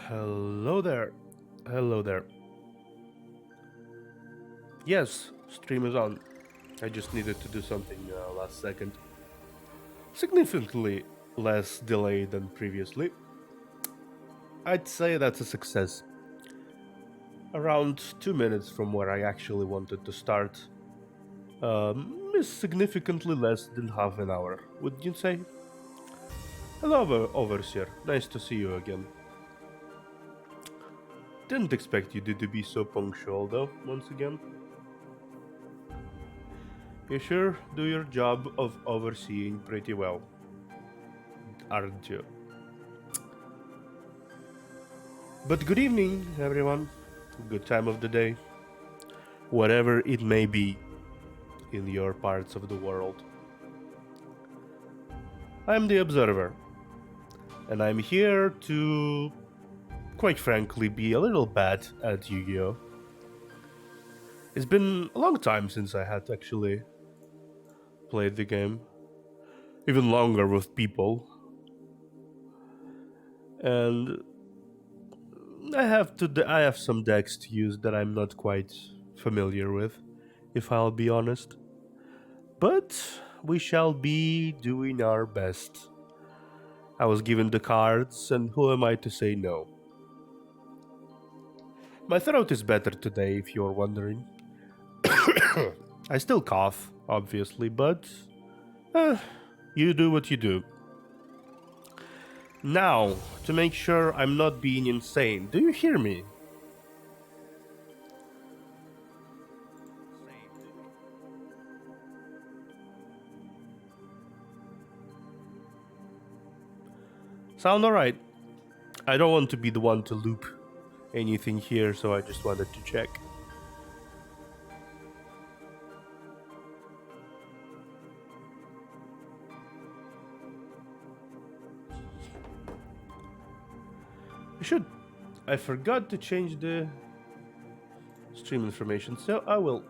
Hello there. Hello there. Yes, stream is on. I just needed to do something last second. Significantly less delay than previously. I'd say that's a success. Around 2 minutes from where I actually wanted to start. Is significantly less than half an hour, wouldn't you say? Hello, Overseer. Nice to see you again. Didn't expect you to be so punctual, though, once again. You sure do your job of overseeing pretty well, aren't you? But good evening, everyone. Good time of the day. Whatever it may be in your parts of the world. I'm the Observer, and I'm here to, quite frankly, be a little bad at Yu Gi Oh! It's been a long time since I had actually played the game, even longer with people, and I have some decks to use that I'm not quite familiar with, if I'll be honest. But we shall be doing our best. I was given the cards, and who am I to say no? My throat is better today, if you're wondering. I still cough, obviously, but eh, you do what you do. Now, to make sure I'm not being insane, do you hear me? Sound alright? I don't want to be the one to loop anything here, so I just wanted to check. I should. I forgot to change the stream information, so I will.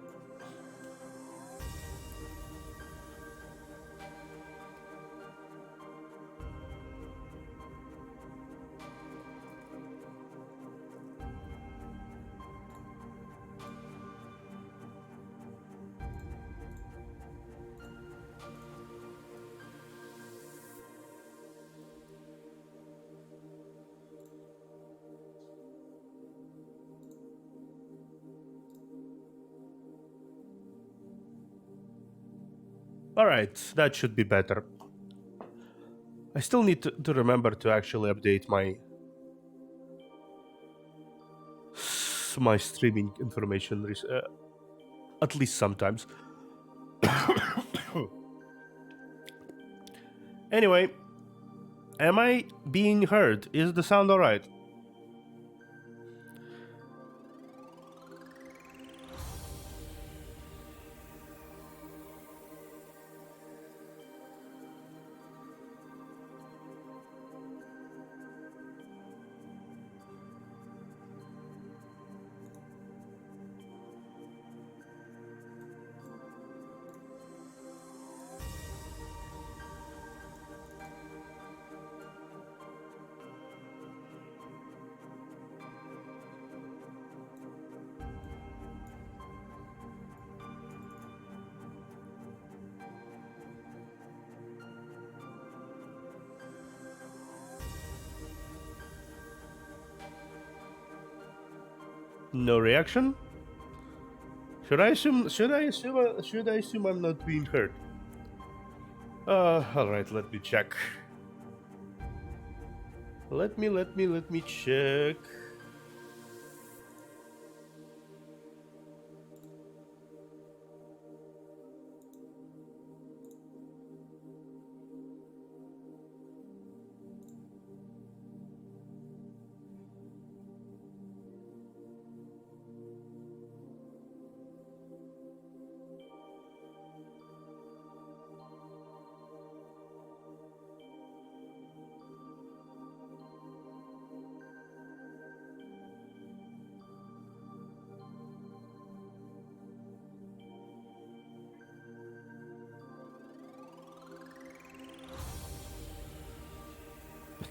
Alright, that should be better. I still need to remember to actually update my streaming information at least sometimes. Anyway, am I being heard? Is the sound alright? No reaction? Should I assume I'm not being heard? Alright, let me check. Let me check.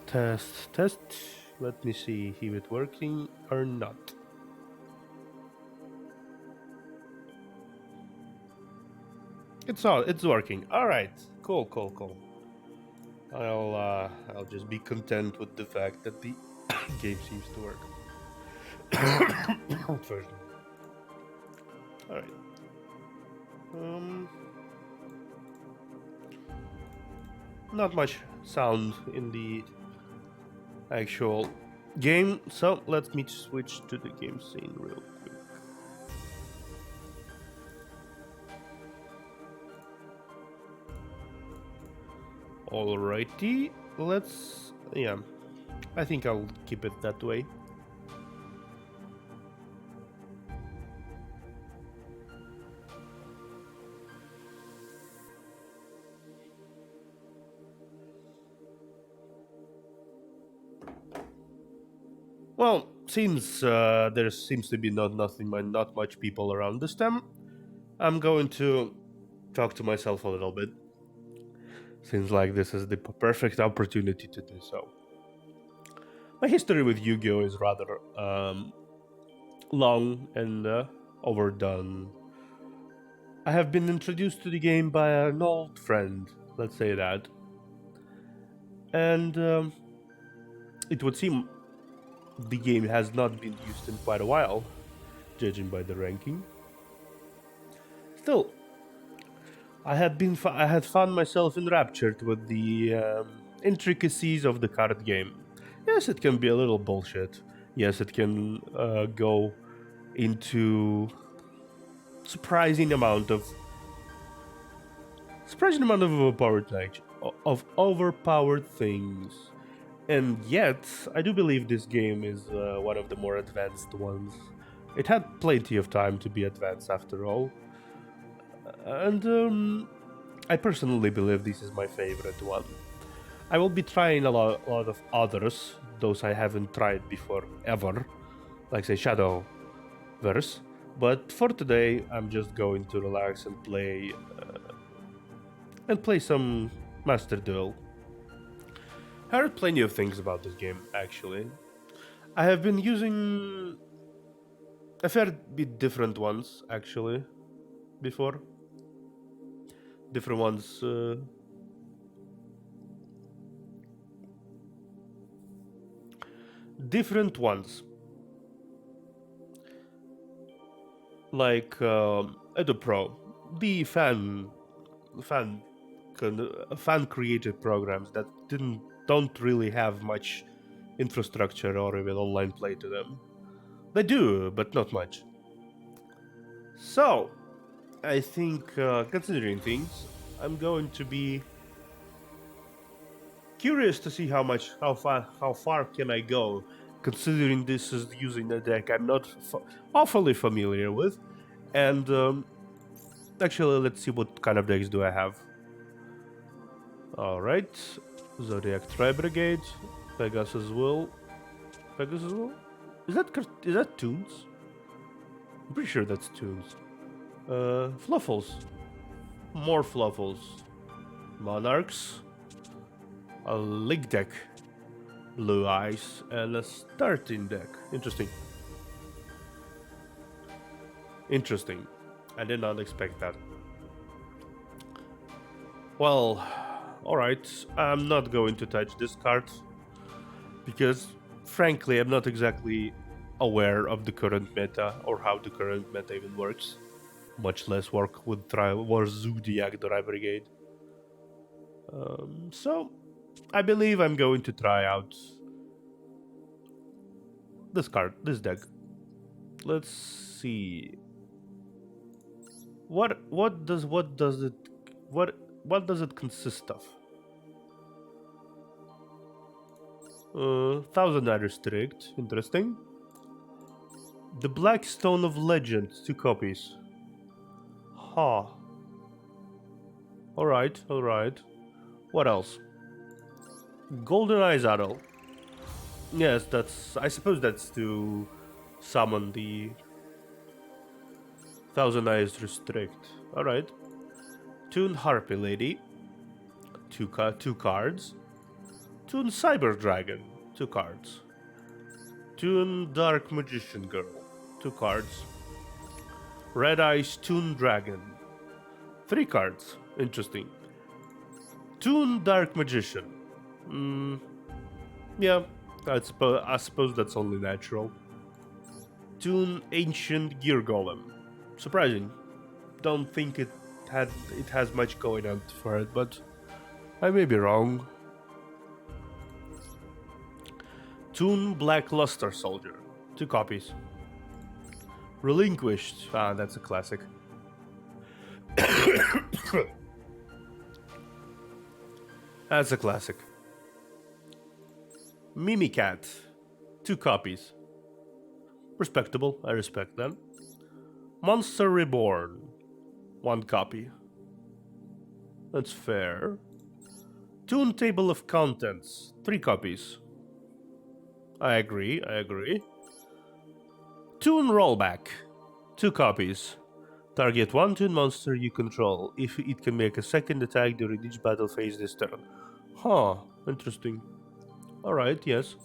Test. Let me see if it's working or not. It's working. All right. Cool. I'll just be content with the fact that the game seems to work. First. All right. Um, not much sound in the actual game, so let me switch to the game scene real quick. Alrighty, yeah, I think I'll keep it that way. Well, since there seems to be not much people around this time, I'm going to talk to myself a little bit. Seems like this is the perfect opportunity to do so. My history with Yu-Gi-Oh is rather long and overdone. I have been introduced to the game by an old friend, let's say that, and it would seem the game has not been used in quite a while, judging by the ranking. Still, I had found myself enraptured with the intricacies of the card game. Yes, it can be a little bullshit. Yes, it can go into surprising amount of overpowered things. And yet, I do believe this game is one of the more advanced ones. It had plenty of time to be advanced after all. And I personally believe this is my favorite one. I will be trying a lot of others, those I haven't tried before ever, like say Shadowverse. But for today, I'm just going to relax and play some Master Duel. I heard plenty of things about this game, actually. I have been using a fair bit different ones, actually, before. Different ones. Different ones. Like Edo Pro, the fan fan created programs that don't really have much infrastructure or even online play to them. They do, but not much. So, I think considering things, I'm going to be curious to see how far can I go, considering this is using a deck I'm not awfully familiar with, and actually let's see what kind of decks do I have. All right, Zodiac Tri Brigade, Pegasus Will. Is that Toons? I'm pretty sure that's Toons. Fluffles, more Fluffles, Monarchs, a League deck, Blue Eyes, and a starting deck. Interesting. I did not expect that. Well, alright, I'm not going to touch this card because, frankly, I'm not exactly aware of the current meta or how the current meta even works, much less work with Zodiac Tri Brigade. So, I believe I'm going to try out this deck. Let's see. What does it consist of? Thousand Eye Restrict, interesting. The Black Stone of Legend, 2 copies. Huh. Alright. What else? Golden Eye Saddle. Yes, I suppose that's to summon the Thousand Eyes Restrict. Alright. Toon Harpy Lady. Two cards. Toon Cyber Dragon. 2 cards. Toon Dark Magician Girl. 2 cards. Red Eyes Toon Dragon. 3 cards. Interesting. Toon Dark Magician. Yeah, I suppose that's only natural. Toon Ancient Gear Golem. Surprising. Don't think it has much going on for it, but I may be wrong. Toon Black Luster Soldier. 2 copies. Relinquished. Ah, that's a classic. That's a classic. Mimicat. 2 copies. Respectable, I respect that. Monster Reborn. 1 copy. That's fair. Toon Table of Contents. 3 copies. I agree. Toon Rollback. 2 copies. Target 1 Toon monster you control if it can make a second attack during each battle phase this turn. Huh, interesting. Alright, yes.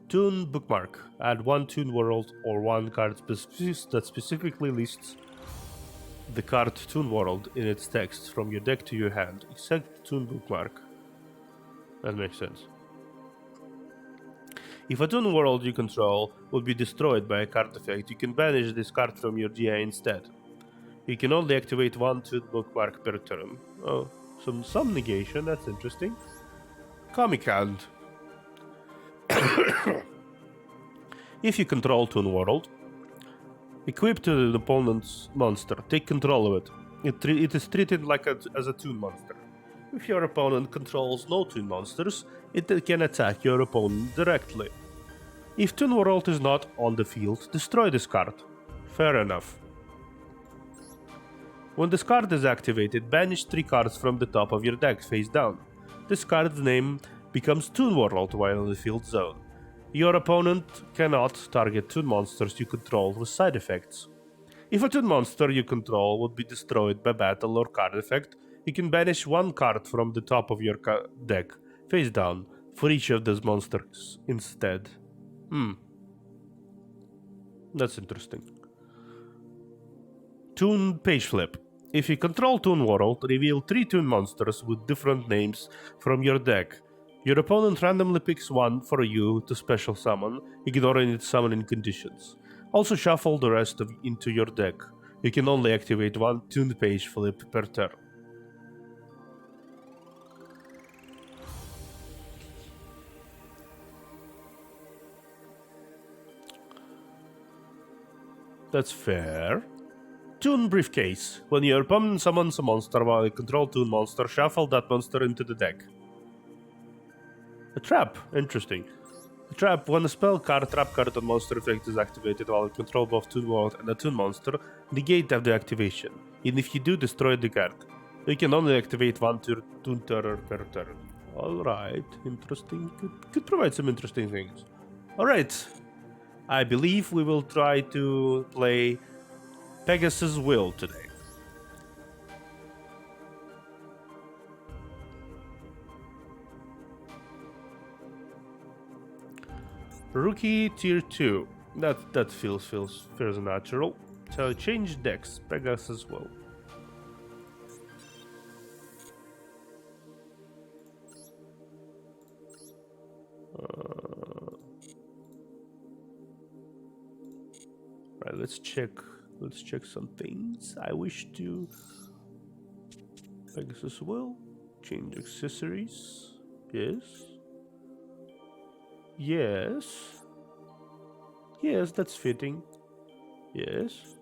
Toon Bookmark. Add 1 Toon World or 1 card that specifically lists the card Toon World in its text from your deck to your hand, except Toon Bookmark. That makes sense. If a Toon World you control would be destroyed by a card effect, you can banish this card from your GA instead. You can only activate 1 Toon Bookmark per turn. Oh, some negation, that's interesting. Comic Hand. If you control Toon World, equip to the opponent's monster, take control of it. It is treated as a Toon monster. If your opponent controls no Toon monsters, it can attack your opponent directly. If Toon World is not on the field, destroy this card. Fair enough. When this card is activated, banish 3 cards from the top of your deck face down. This card's name becomes Toon World while in the field zone. Your opponent cannot target Toon monsters you control with side effects. If a Toon monster you control would be destroyed by battle or card effect, you can banish 1 card from the top of your deck, face down, for each of those monsters instead. That's interesting. Toon Page Flip. If you control Toon World, reveal 3 Toon monsters with different names from your deck. Your opponent randomly picks 1 for you to special summon, ignoring its summoning conditions. Also shuffle the rest into your deck. You can only activate 1 Toon Page Flip per turn. That's fair. Toon Briefcase. When your opponent summons a monster while you control Toon monster, shuffle that monster into the deck. A trap. Interesting. A trap. When a spell card, trap card, or monster effect is activated while you control both Toon World and a Toon monster, negate the activation. Even if you do, destroy the card. You can only activate 1 Toon Terror per turn. Alright. Interesting. Could provide some interesting things. Alright. I believe we will try to play Pegasus Will today. Rookie Tier 2. That feels natural. So change decks. Pegasus Will. Right, let's check some things. I wish to Pegasus Will. Change accessories. Yes, that's fitting. Yes.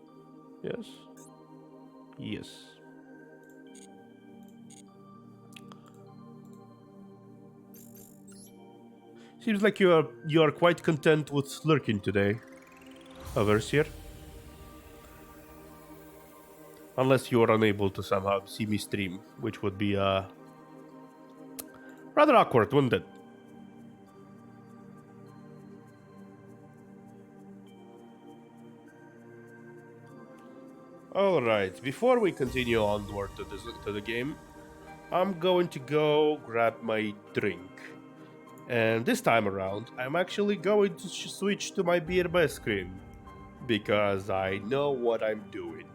Seems like you are quite content with lurking today, Overseer. Unless you are unable to somehow see me stream, which would be rather awkward, wouldn't it? Alright, before we continue onward to the game, I'm going to go grab my drink. And this time around, I'm actually going to switch to my BRB screen because I know what I'm doing.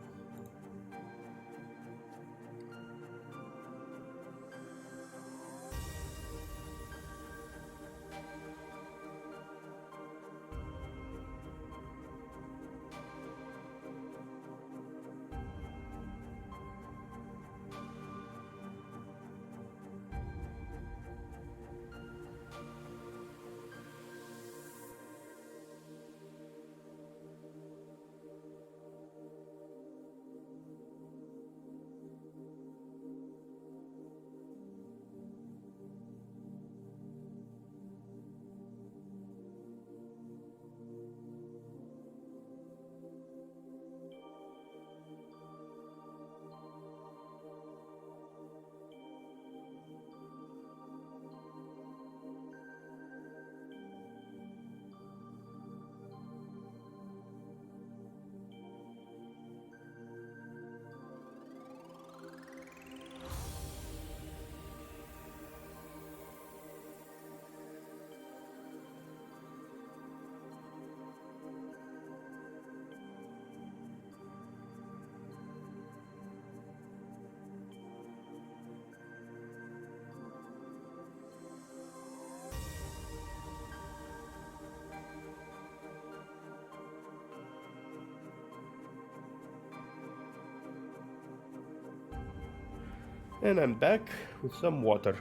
And I'm back with some water.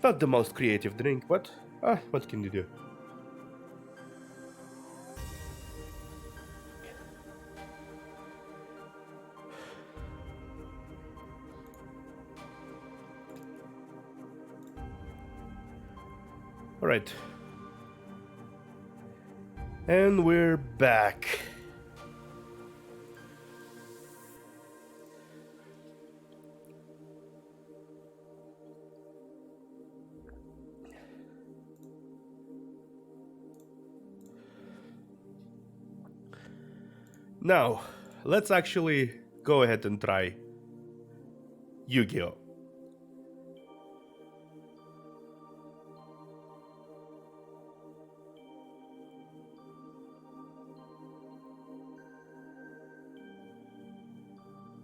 Not the most creative drink, but what can you do? Alright. And we're back. Now, let's actually go ahead and try Yu-Gi-Oh!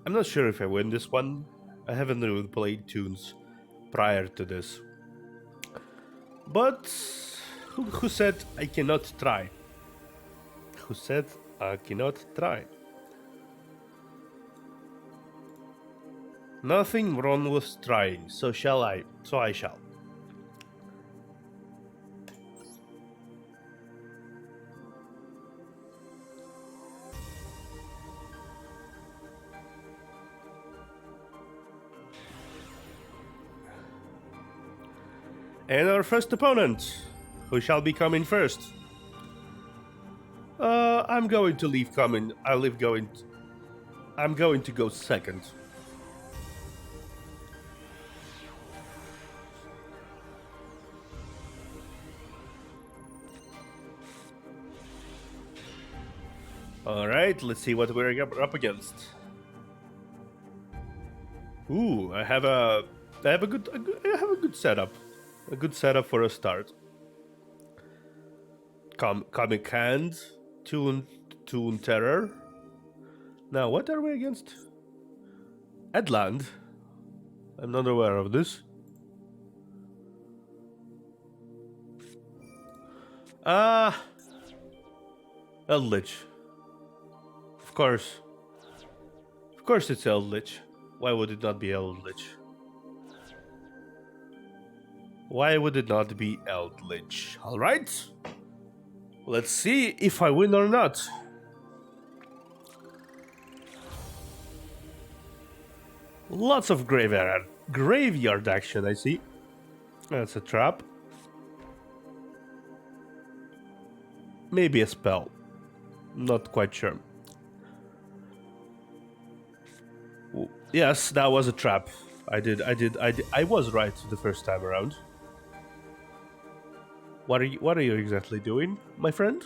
I'm not sure if I win this one. I haven't really played tunes prior to this. But who said I cannot try? Who said I cannot try? Nothing wrong with trying, so shall I. So I shall. And our first opponent, who shall be coming first? I'm going to leave coming. I'm going to go second. All right, let's see what we're up against. Ooh, I have a good setup. A good setup for a start. Comic Hand, Toon Terror. Now, what are we against? Edland. I'm not aware of this. Eldritch. Of course. Of course it's Eldritch. Why would it not be Eldritch? Why would it not be Eldritch? Alright. Let's see if I win or not. Lots of graveyard action, I see. That's a trap. Maybe a spell. Not quite sure. Yes, that was a trap. I was right the first time around. What are you exactly doing, my friend?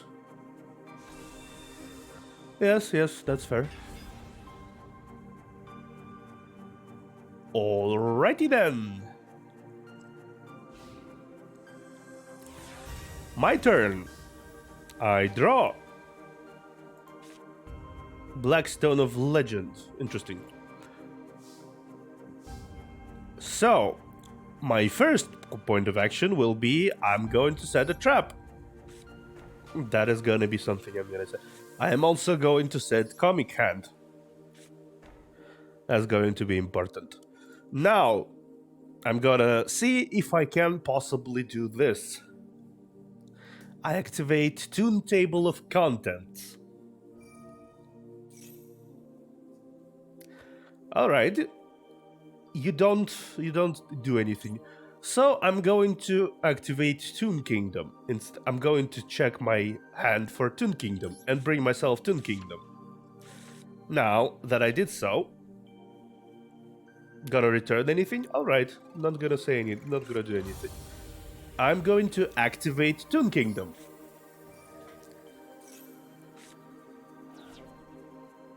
Yes, that's fair. Alrighty then. My turn. I draw. Blackstone of Legend. Interesting. So, my first point of action will be I'm going to set a trap. That is going to be something I'm going to set. I am also going to set Comic Hand. That's going to be important. Now, I'm gonna see if I can possibly do this. I activate Toon Table of Contents. Alright. You don't do anything. So I'm going to activate Toon Kingdom. I'm going to check my hand for Toon Kingdom and bring myself Toon Kingdom. Now that I did so, gonna return anything? Alright, not gonna say anything, not gonna do anything. I'm going to activate Toon Kingdom.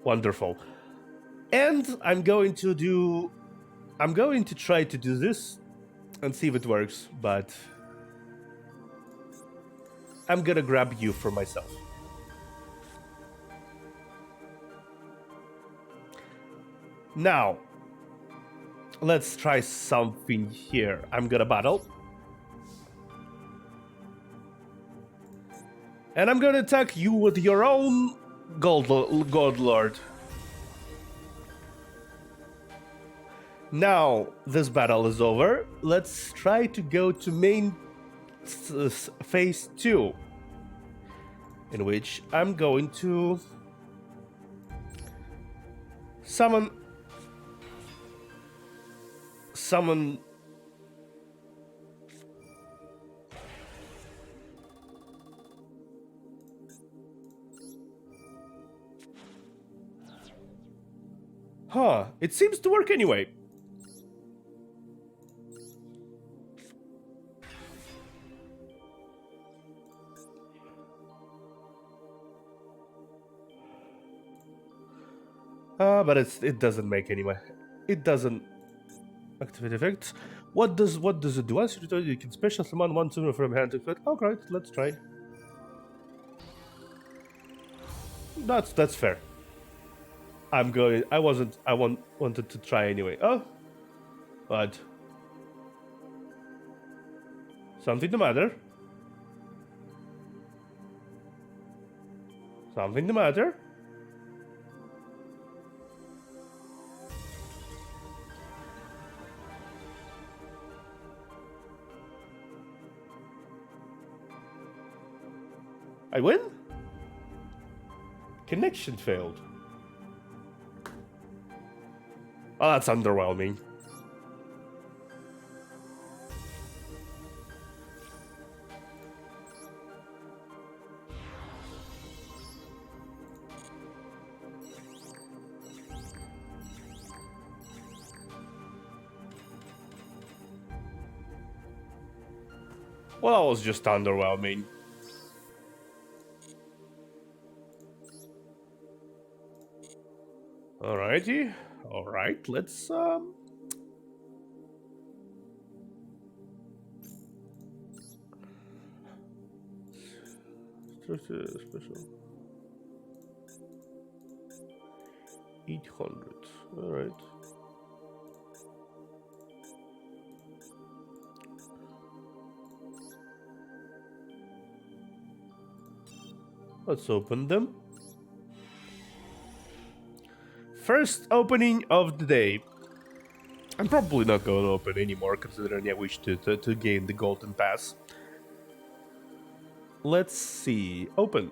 Wonderful. And I'm going to try to do this and see if it works, but I'm gonna grab you for myself. Now, let's try something here. I'm gonna battle. And I'm gonna attack you with your own God Lord. Now, this battle is over. Let's try to go to main phase 2. In which I'm going to summon Huh, it seems to work anyway. But it doesn't make anyway. It doesn't activate effects. What does it do? Once you can special summon one sooner from hand to foot. Oh great, let's try. That's fair. I wanted to try anyway. Oh, but something the matter? Something the matter? I win? Connection failed. Oh, that's underwhelming. Well, that was just underwhelming. Alrighty. Alright, let's special. $800. Alright. Let's open them. First opening of the day. I'm probably not going to open anymore, considering I wish to gain the golden pass. Let's see. Open.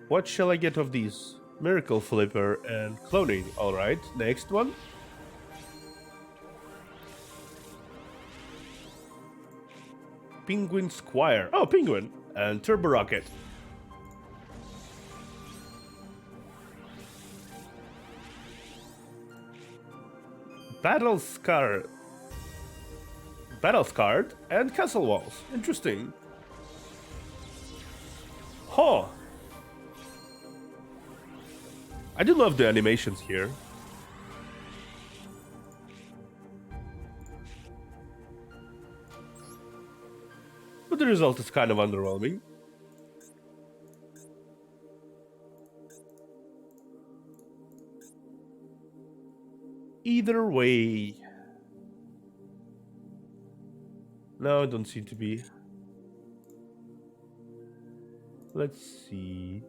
What shall I get of these? Miracle Flipper and Cloning. Alright, next one. Penguin Squire. Oh, Penguin. And Turbo Rocket. Battle Scarred and Castle Walls. Interesting. Huh. I do love the animations here. the result is kind of underwhelming. Either way... No, I don't seem to be. Let's see.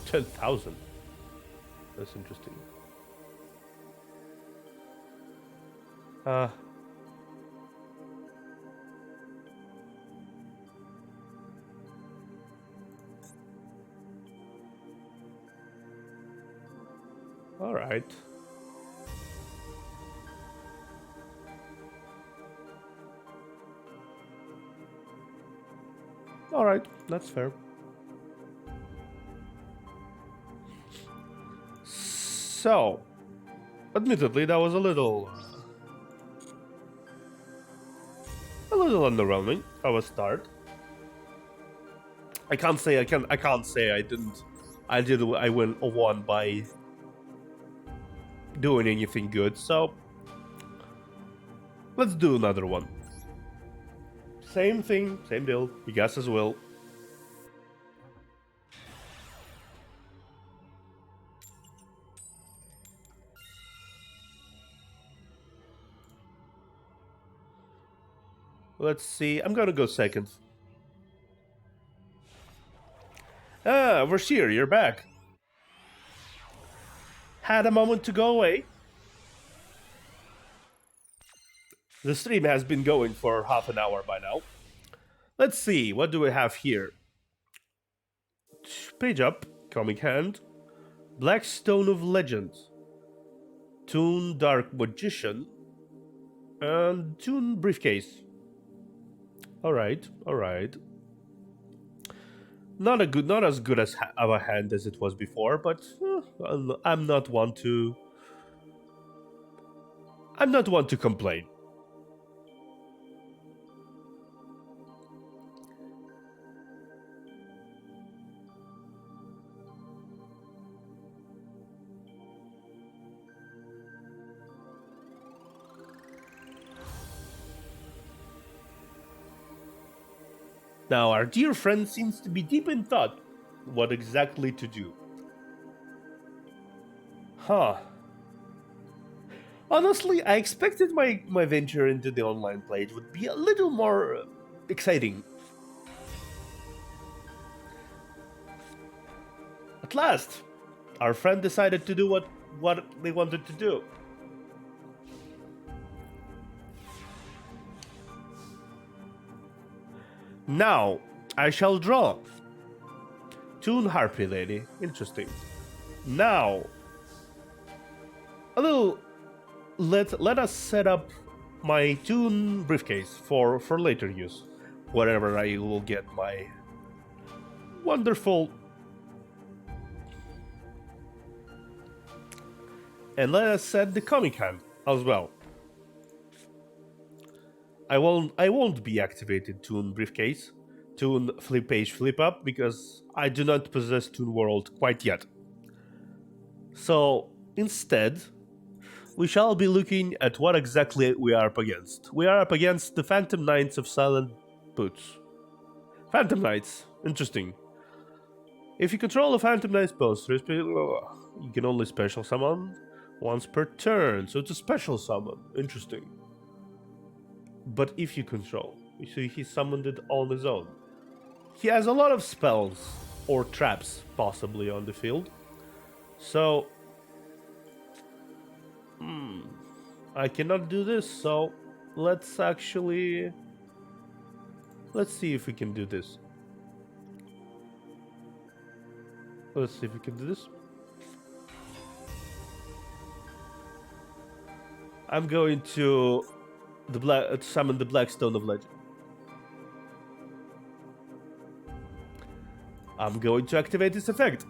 $10,000. That's interesting. All right. All right, that's fair. So, admittedly, that was a little underwhelming of a start. I can't say I didn't. I won by doing anything good. So let's do another one. Same thing, same deal. You guess as well. Let's see. I'm gonna go second. Ah, Vershir, you're back. Had a moment to go away. The stream has been going for half an hour by now. Let's see, what do we have here? Page up, comic hand, Black Stone of Legend, Toon Dark Magician, and Toon Briefcase. Alright, alright. Not as good as of a hand as it was before, but I'm not one to complain. Now, our dear friend seems to be deep in thought what exactly to do. Huh. Honestly, I expected my venture into the online page would be a little more exciting. At last, our friend decided to do what they wanted to do. Now, I shall draw. Toon Harpy Lady. Interesting. Now, let us set up my Toon briefcase for later use. Wherever I will get my wonderful... And let us set the comic hand as well. I won't be activated Toon briefcase, Toon flip page flip up, because I do not possess Toon World quite yet. So instead, we shall be looking at what exactly we are up against. We are up against the Phantom Knights of Silent Boots. Phantom Knights, interesting. If you control a Phantom Knight's poster, you can only special summon once per turn, so it's a special summon. Interesting. But if you control, you see he summoned it on his own. He has a lot of spells or traps possibly on the field. So I cannot do this, so let's see if we can do this. Let's see if we can do this. I'm going to summon the Black Stone of Legend. I'm going to activate this effect.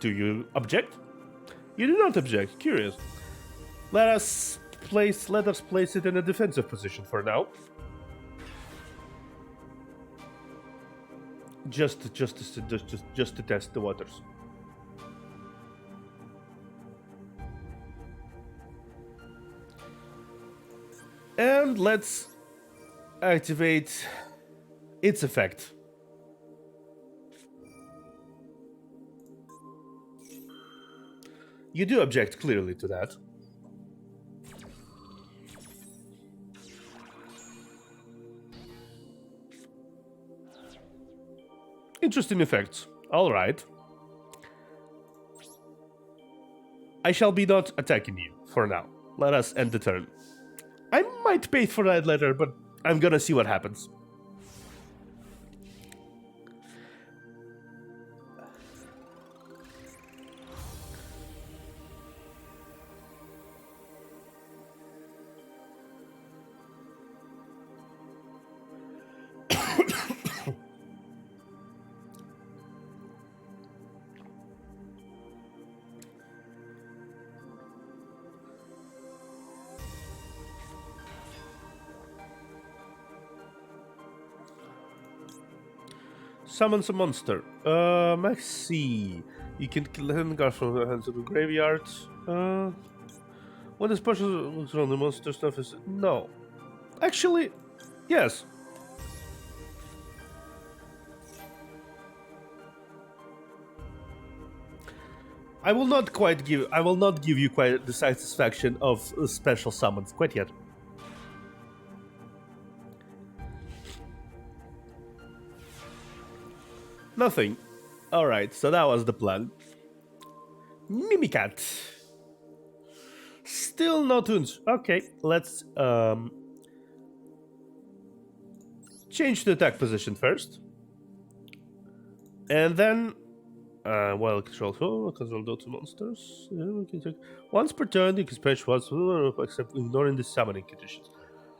Do you object? You do not object. Curious. Let us place it in a defensive position for now. Just to test the waters. And let's activate its effect. You do object clearly to that. Interesting effects. All right. I shall be not attacking you for now. Let us end the turn. I might pay for that later, but I'm gonna see what happens. Summons a monster. Let's see. You can kill him from the hands of the graveyard. When the special looks around the monster stuff is... No. Actually, yes. I will not give you quite the satisfaction of special summons quite yet. Nothing. Alright, so that was the plan. Mimicat. Still no tunes. Okay, let's change the attack position first. And then while control those two monsters. We can take once per turn, you can splash once except ignoring the summoning conditions.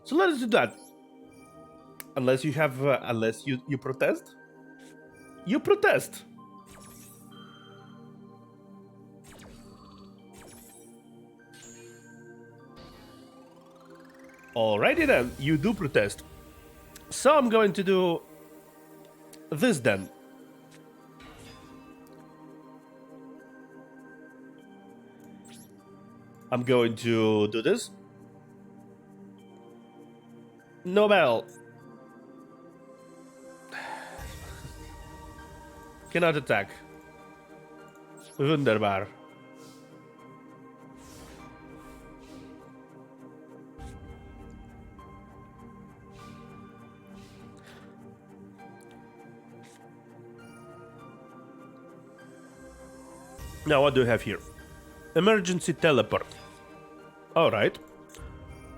So let us do that. Unless you have unless you protest. You protest. Alrighty then, you do protest. So I'm going to do this then. I'm going to do this. Nobel. Cannot attack. Wunderbar. Now what do we have here? Emergency teleport. Alright.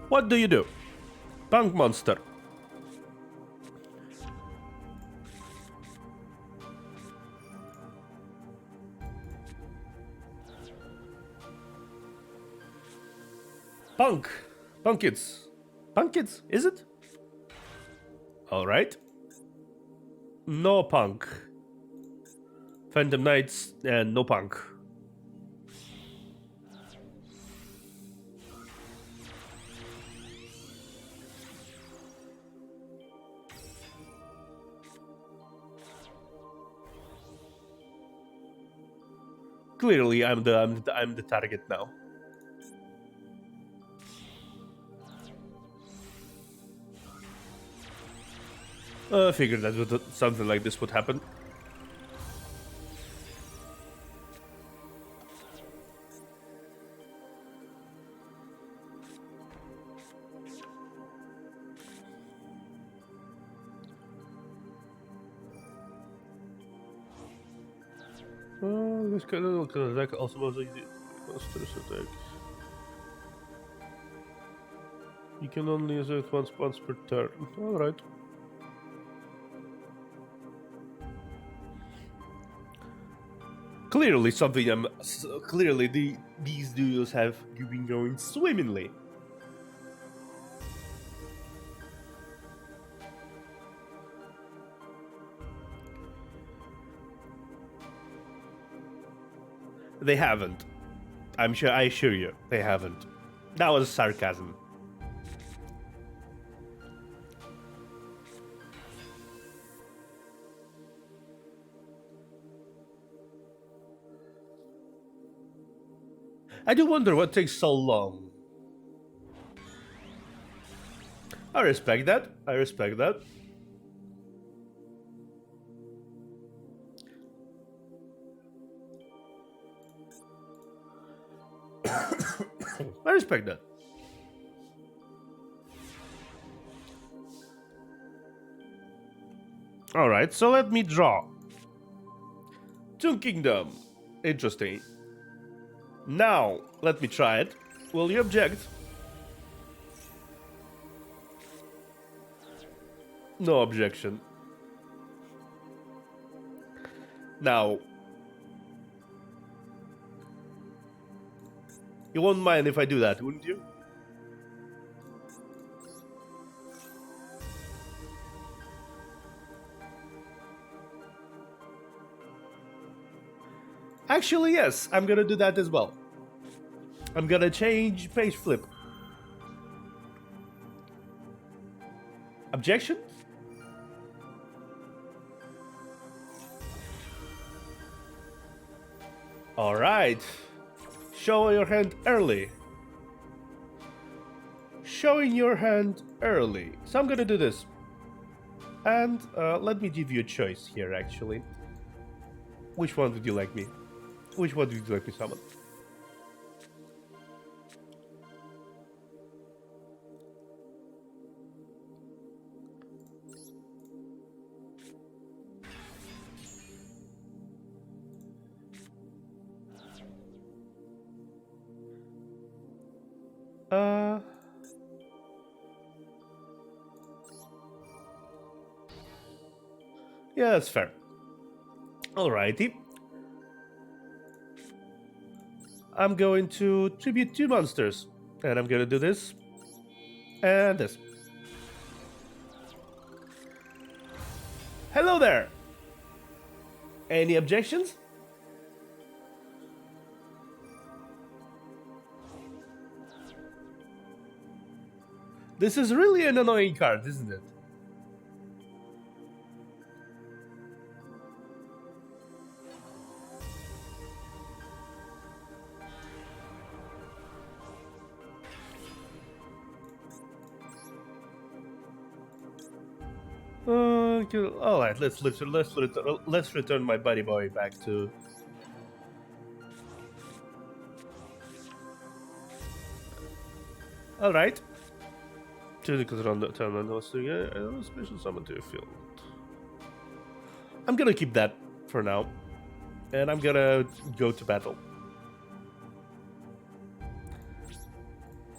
What do you do? Punk monster. Punk. Punkids. Punkids, is it? Alright. No punk. Phantom Knights and no punk. Clearly, I'm the target now. I figured that something like this would happen. This kind of attack also was monsters attack. You can only use it once per turn. Alright. Clearly something these duels have been going swimmingly. They haven't. I assure you, they haven't. That was sarcasm. I do wonder what takes so long. I respect that. I respect that. I respect that. Alright, so let me draw. Toon Kingdom. Interesting. Now, let me try it. Will you object? No objection. Now, you won't mind if I do that, wouldn't you? Actually, yes, I'm gonna do that as well. I'm gonna change page flip. Objection? Alright. Show your hand early. Showing your hand early. So I'm gonna do this. And let me give you a choice here, actually. Which one would you like me? Which one would you like me to summon? Yeah, that's fair. Alrighty. I'm going to tribute 2 monsters. And I'm gonna do this. And this. Hello there! Any objections? This is really an annoying card, isn't it? All right, let's return my buddy boy back to. All right. To the turn on those special summon to your field. I'm gonna keep that for now, and I'm gonna go to battle,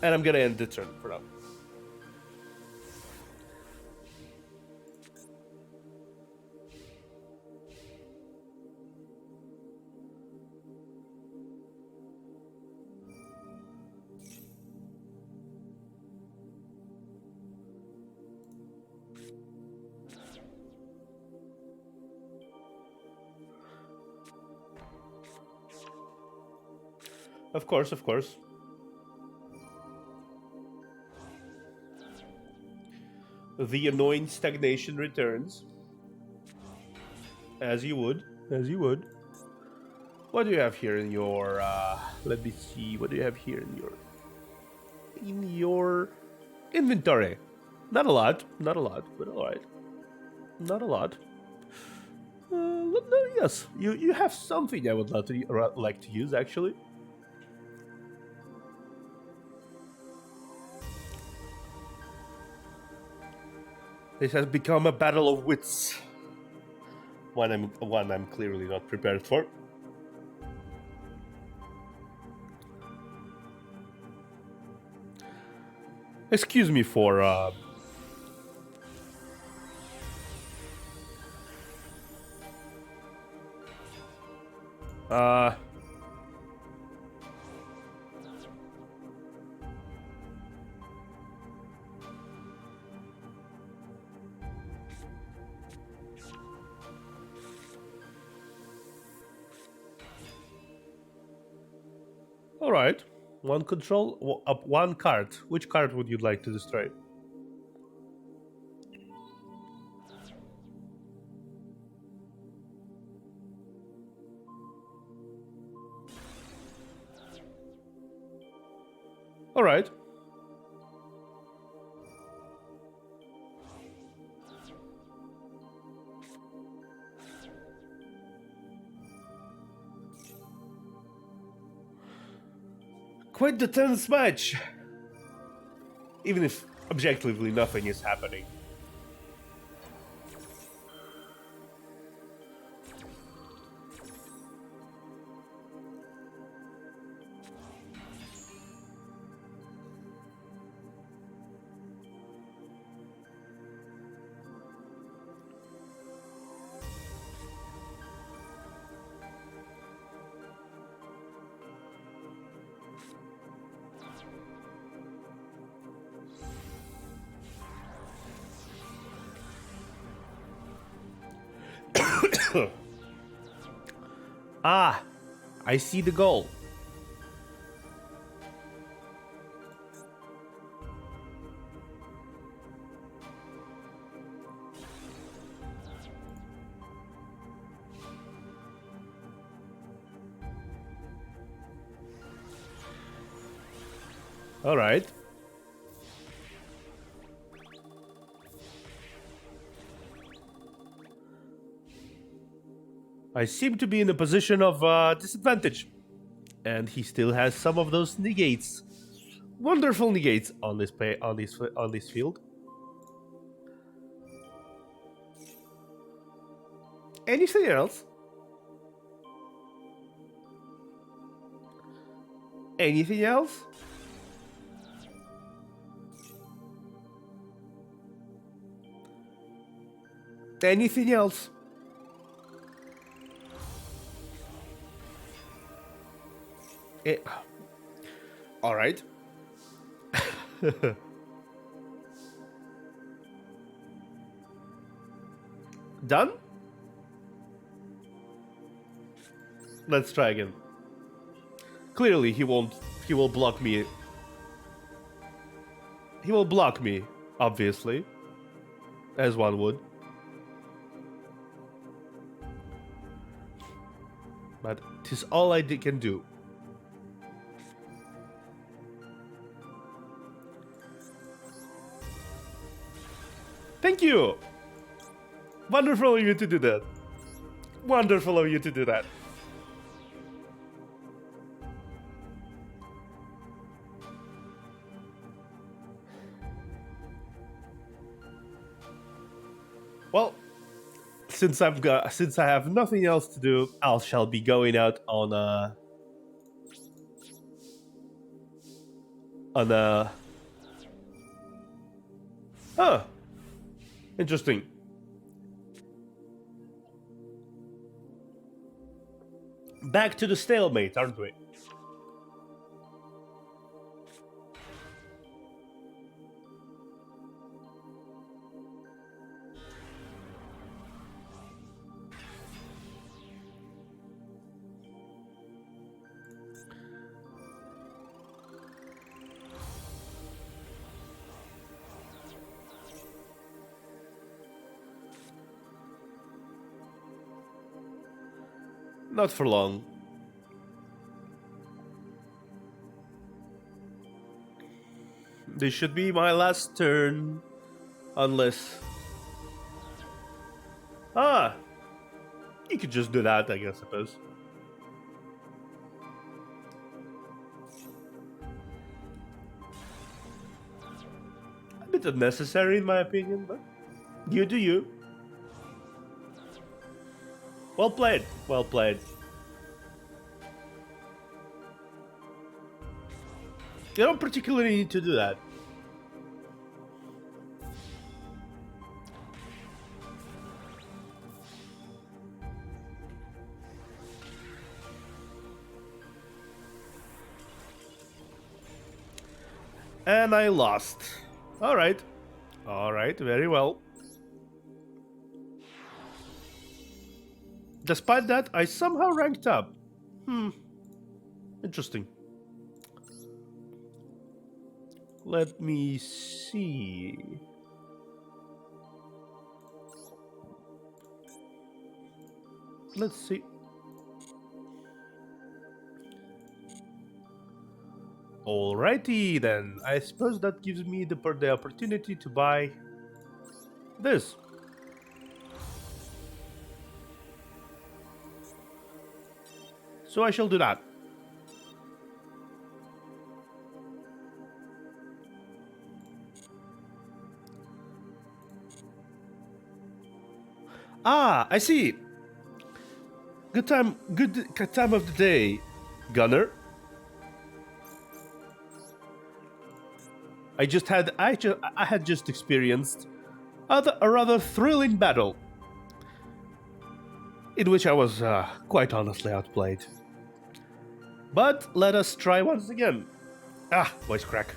and I'm gonna end the turn for now. Of course, of course. The annoying stagnation returns. As you would. As you would. What do you have here in your... let me see. What do you have here in your... In your... inventory? Not a lot. Not a lot, but alright. Not a lot. No, yes. You have something I would like to use, actually. This has become a battle of wits. One I'm clearly not prepared for. Excuse me for All right. One control, up one card. Which card would you like to destroy? All right. Quite the tense match. Even if objectively nothing is happening. Ah, I see the goal. All right. I seem to be in a position of disadvantage. And he still has some of those negates. Wonderful negates on this field. Anything else? Anything else? Anything else? All right. Done? Let's try again. Clearly, he won't. He will block me. He will block me, obviously, as one would. But tis all I can do. Thank you! Wonderful of you to do that. Wonderful of you to do that. Well, since I have nothing else to do, I shall be going out on a. Huh. Interesting. Back to the stalemate, aren't we? Not for long. This should be my last turn. Unless... Ah! You could just do that, I guess, I suppose. A bit unnecessary, in my opinion, but... You do you. Well played. Well played. You don't particularly need to do that. And I lost. Alright. Alright, very well. Despite that, I somehow ranked up. Interesting. Let me see. Let's see. Alrighty then. I suppose that gives me the opportunity to buy this. So I shall do that. Ah, I see. Good time of the day, Gunner. I had just experienced a rather thrilling battle in which I was quite honestly outplayed. But let us try once again. Ah, voice crack.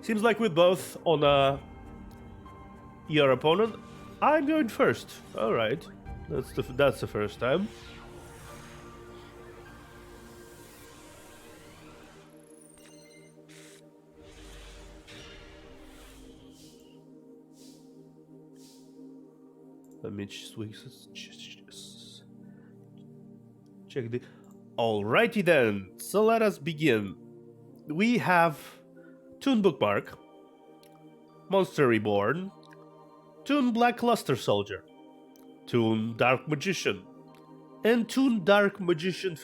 Seems like we're both on your opponent. I'm going first. All right, that's the first time. Let me check the. Alrighty then. So let us begin. We have Toon Bookmark, Monster Reborn, Toon Black Luster Soldier, Toon Dark Magician, and Toon Dark Magician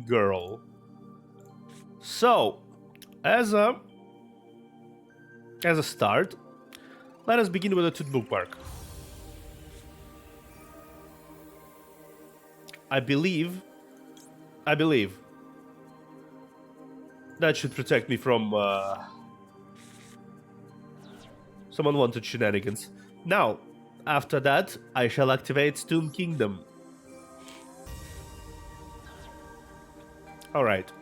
Girl. So, as a start, let us begin with a Toon Bookmark. I believe that should protect me from some unwanted shenanigans. Now, after that, I shall activate Toon Kingdom. Alright.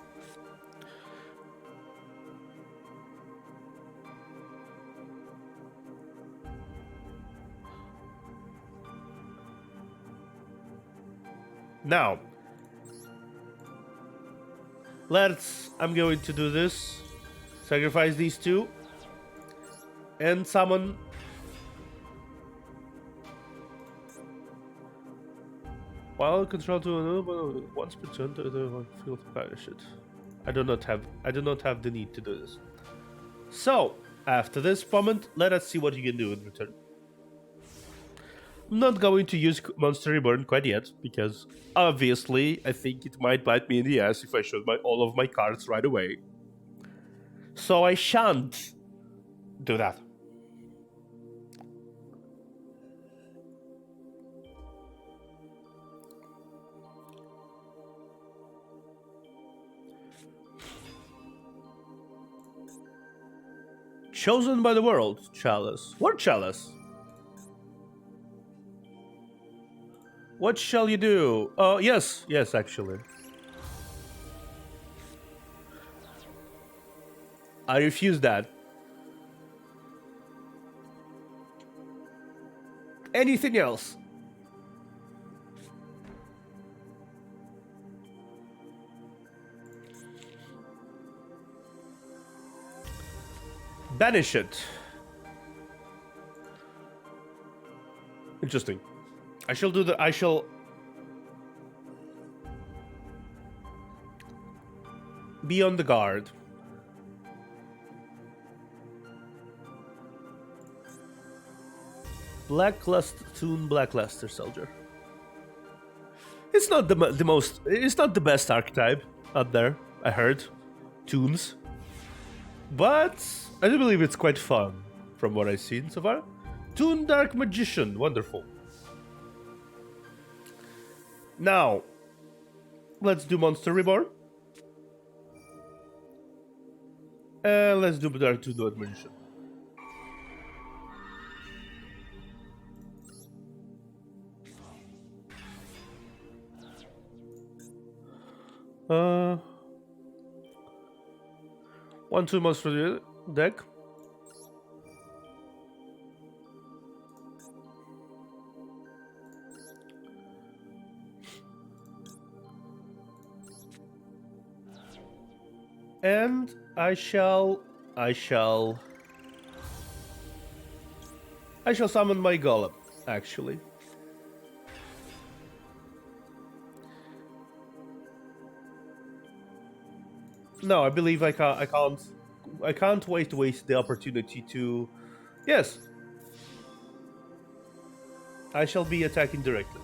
Now, I'm going to do this. Sacrifice these two. And summon. While control to another once per turn to the field banish it. I do not have the need to do this. So, after this moment, let us see what you can do in return. I'm not going to use Monster Reborn quite yet, because obviously I think it might bite me in the ass if I showed all of my cards right away. So I shan't do that. Chosen by the world, Chalice. What Chalice? What shall you do? Oh, yes, actually. I refuse that. Anything else? Banish it. Interesting. I shall be on the guard. Toon Black Luster Soldier. It's not the most. It's not the best archetype out there. I heard Toons, but I do believe it's quite fun from what I've seen so far. Toon Dark Magician, wonderful. Now, let's do Monster Reborn. Let's do Dark Toon Dark Magician. One, 2 months for the deck. And I shall summon my golem, actually. No, I believe I can't waste the opportunity to. Yes, I shall be attacking directly.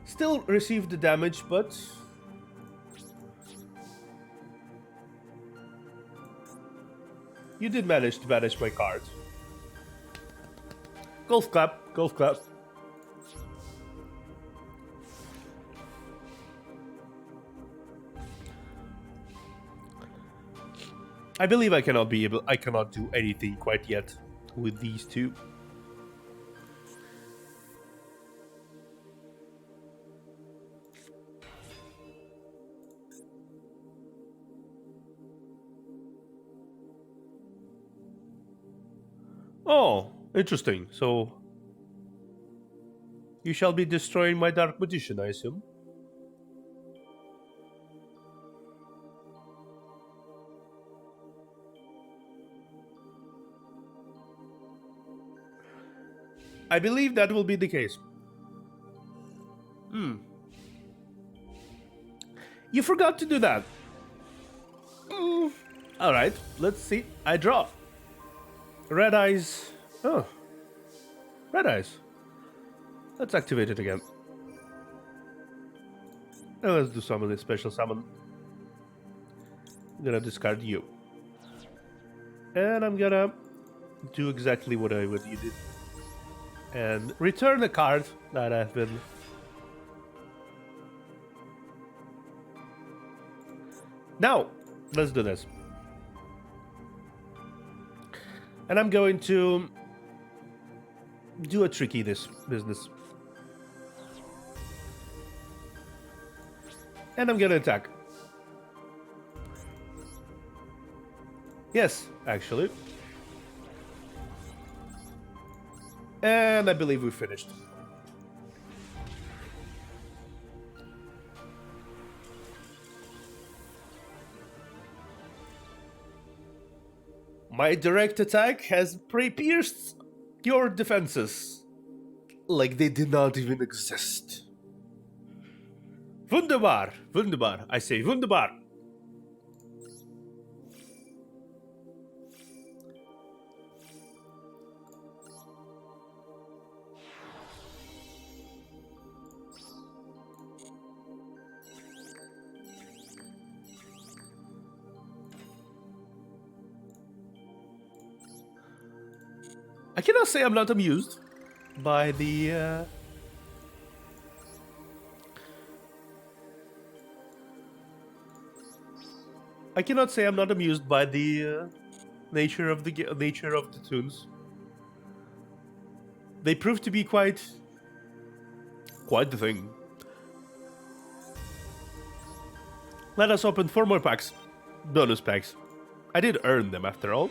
Still receive the damage, but you did manage to banish my card. Golf clap, golf clap. I believe I cannot do anything quite yet with these two. Oh, interesting. So you shall be destroying my Dark Magician, I assume. I believe that will be the case. You forgot to do that. Alright, let's see. I draw. Red Eyes. Oh. Red Eyes. Let's activate it again. And let's do summon this special summon. I'm gonna discard you. And I'm gonna do exactly what you did. And return a card that I've been. Now, let's do this. And I'm going to do a tricky business. And I'm gonna attack. Yes, actually. And I believe we finished. My direct attack has pierced your defenses like they did not even exist. Wunderbar, wunderbar. I say wunderbar. I cannot say I'm not amused by the I cannot say I'm not amused by the nature of the tunes. They prove to be quite the thing. Let us open 4 more packs. Bonus packs. I did earn them after all.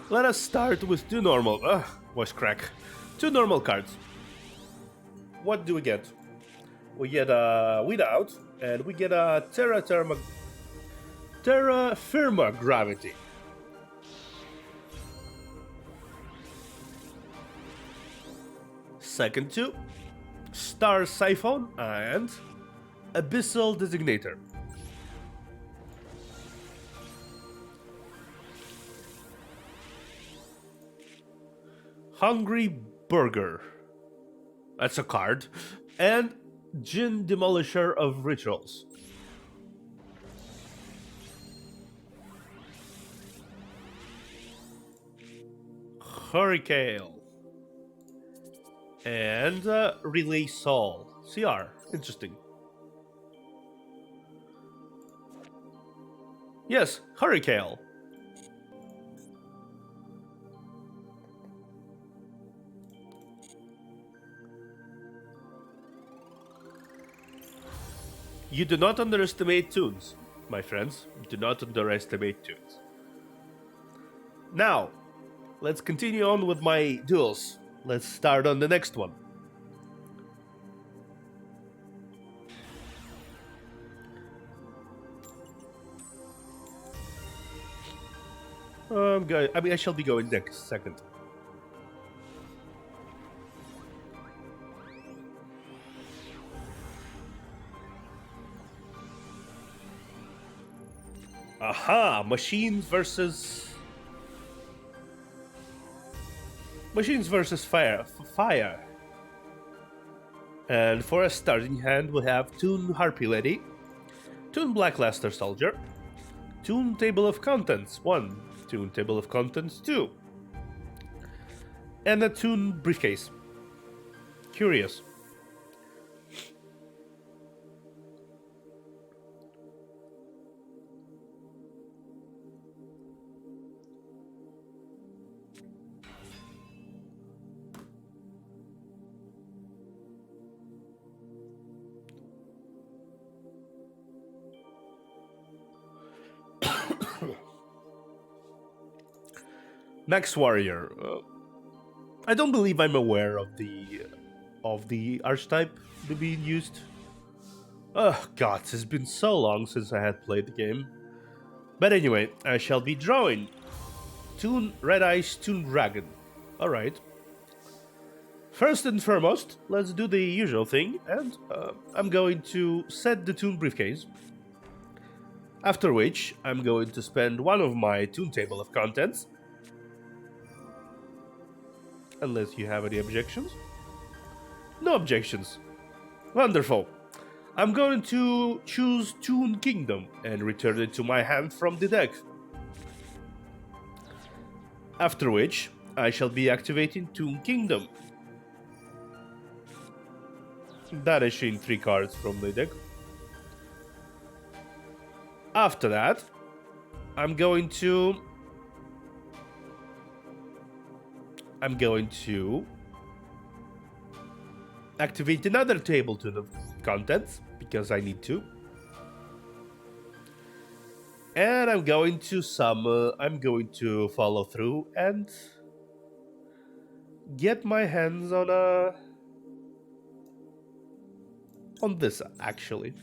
Let us start with 2 normal. Voice crack. 2 normal cards. What do we get? We get a Without, and we get a Terra Firma Gravity. Second 2, Star Siphon and Abyssal Designator. Hungry Burger. That's a card. And Jin Demolisher of Rituals. Hurricane. And Relay Soul. CR. Interesting. Yes, Hurricane. You do not underestimate tunes, my friends. Do not underestimate tunes. Now, let's continue on with my duels. Let's start on the next one. I shall be going next second. Aha! Machines versus fire. And for a starting hand, we have Toon Harpy Lady, Toon Blackluster Soldier, Toon Table of Contents 1, Toon Table of Contents 2, and a Toon Briefcase. Curious. Max Warrior. I don't believe I'm aware of the archetype being used. Oh god, it's been so long since I had played the game. But anyway, I shall be drawing Toon Red Eyes Toon Dragon. Alright. First and foremost, let's do the usual thing, and I'm going to set the Toon Briefcase. After which, I'm going to spend one of my Toon Table of Contents. Unless you have any objections. No objections. Wonderful. I'm going to choose Toon Kingdom and return it to my hand from the deck. After which, I shall be activating Toon Kingdom. Banishing 3 cards from the deck. After that, I'm going to activate another table to the contents because I need to. And I'm going to follow through and get my hands on this actually.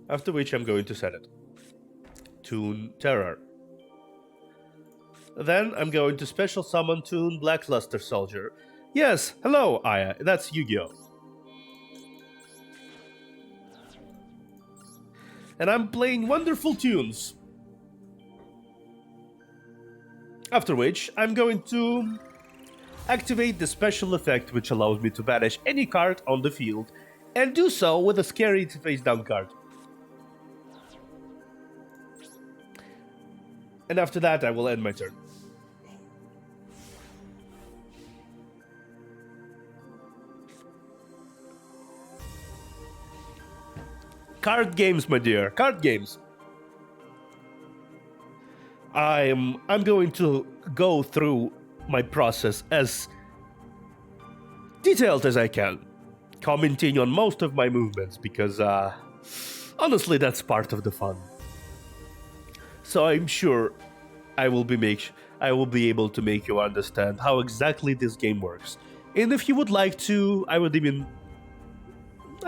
After which I'm going to set it. Toon Terror. Then I'm going to special summon Toon Blackluster Soldier. Yes, hello, Aya. That's Yu-Gi-Oh! And I'm playing wonderful tunes. After which, I'm going to activate the special effect which allows me to banish any card on the field, and do so with a scary face-down card. And after that, I will end my turn. Card games, my dear. Card games. I'm going to go through my process as detailed as I can, commenting on most of my movements because honestly that's part of the fun. So I'm sure I will be able to make you understand how exactly this game works. And if you would like to, I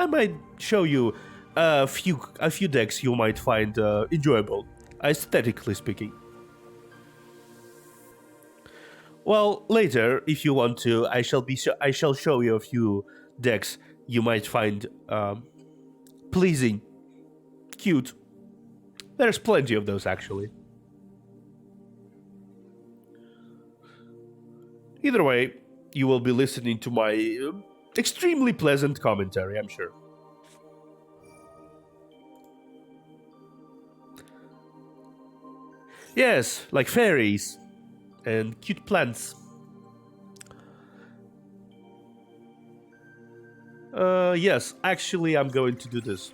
might show you a few decks you might find enjoyable, aesthetically speaking. Well, later, if you want to, I shall show you a few decks you might find pleasing, cute. There's plenty of those, actually. Either way, you will be listening to my extremely pleasant commentary, I'm sure. Yes, like fairies and cute plants. Yes, actually, I'm going to do this.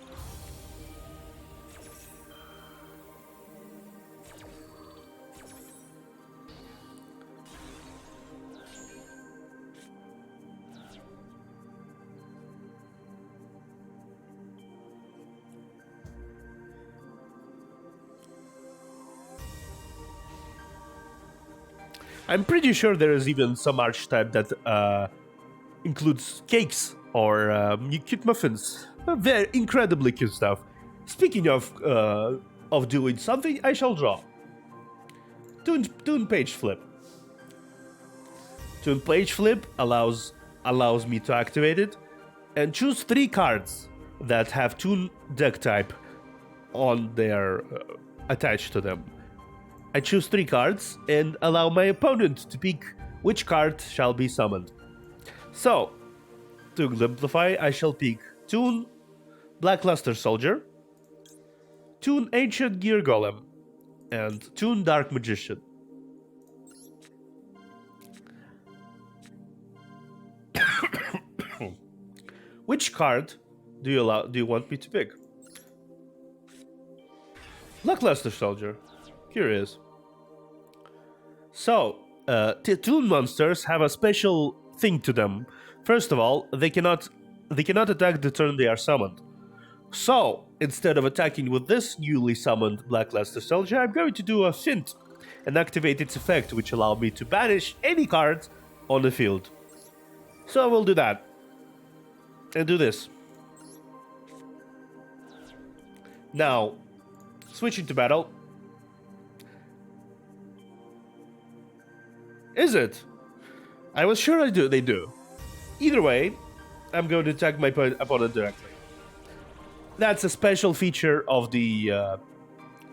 I'm pretty sure there is even some archetype that includes cakes or cute muffins. Very incredibly cute stuff. Speaking of doing something, I shall draw. Toon page flip. Toon page flip allows me to activate it and choose 3 cards that have Toon deck type on their attached to them. I choose 3 cards and allow my opponent to pick which card shall be summoned. So, to exemplify, I shall pick Toon Blackluster Soldier, Toon Ancient Gear Golem, and Toon Dark Magician. Which card do you want me to pick? Blackluster Soldier. Curious. So, Toon monsters have a special thing to them. First of all, they cannot attack the turn they are summoned. So, instead of attacking with this newly summoned Blackluster Soldier, I'm going to do a Fint and activate its effect, which allows me to banish any card on the field. So I will do that. And do this. Now, switching to battle. Is it? I was sure they do. Either way, I'm going to attack my opponent directly. That's a special feature of the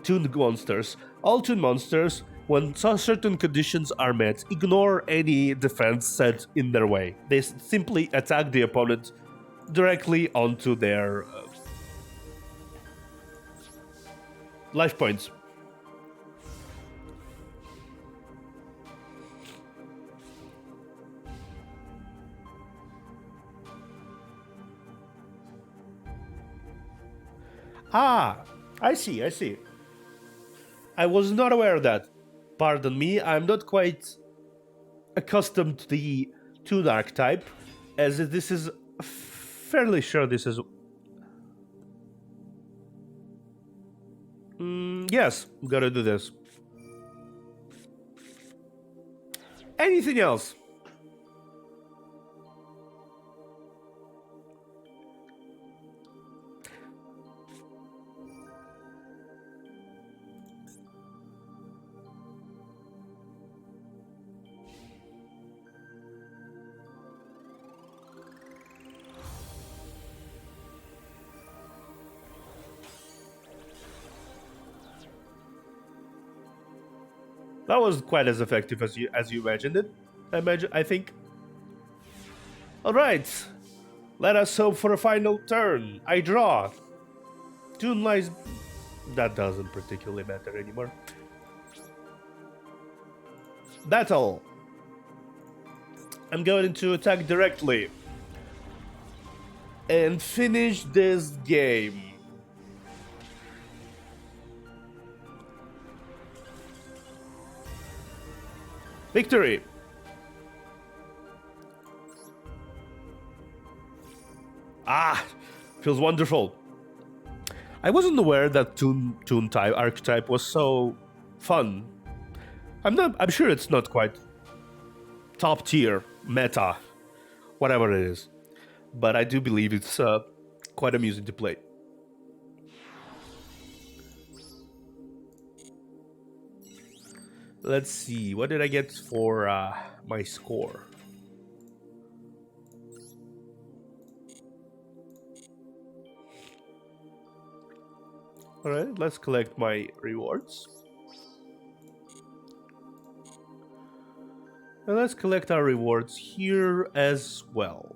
Toon monsters. All Toon monsters, when certain conditions are met, ignore any defense set in their way. They simply attack the opponent directly onto their life points. Ah, I see. I was not aware of that. Pardon me, I'm not quite accustomed to the Toon archetype, as this is fairly sure this is... yes, I'm gonna do this. Anything else? That was quite as effective as you imagined it. I think. All right, let us hope for a final turn. I draw. Toon lies. That doesn't particularly matter anymore. Battle. I'm going to attack directly and finish this game. Victory! Ah, feels wonderful. I wasn't aware that Toon type archetype was so fun. I'm sure it's not quite top tier meta, whatever it is, but I do believe it's quite amusing to play. Let's see, what did I get for my score? Alright, let's collect my rewards. And let's collect our rewards here as well.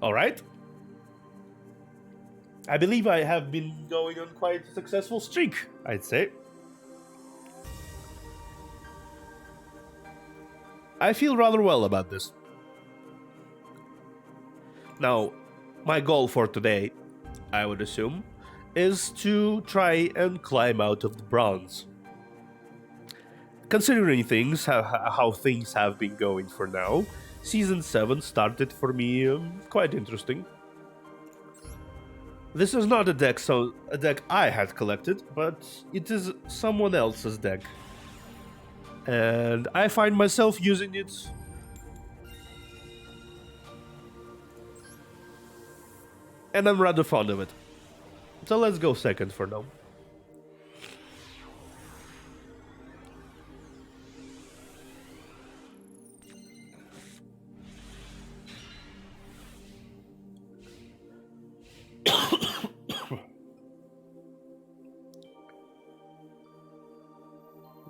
All right. I believe I have been going on quite a successful streak, I'd say. I feel rather well about this. Now, my goal for today, I would assume, is to try and climb out of the bronze. considering things, how things have been going for now, Season 7 started for me quite interesting. This is not a deck I had collected, but it is someone else's deck. And I find myself using it and I'm rather fond of it. So let's go second for now.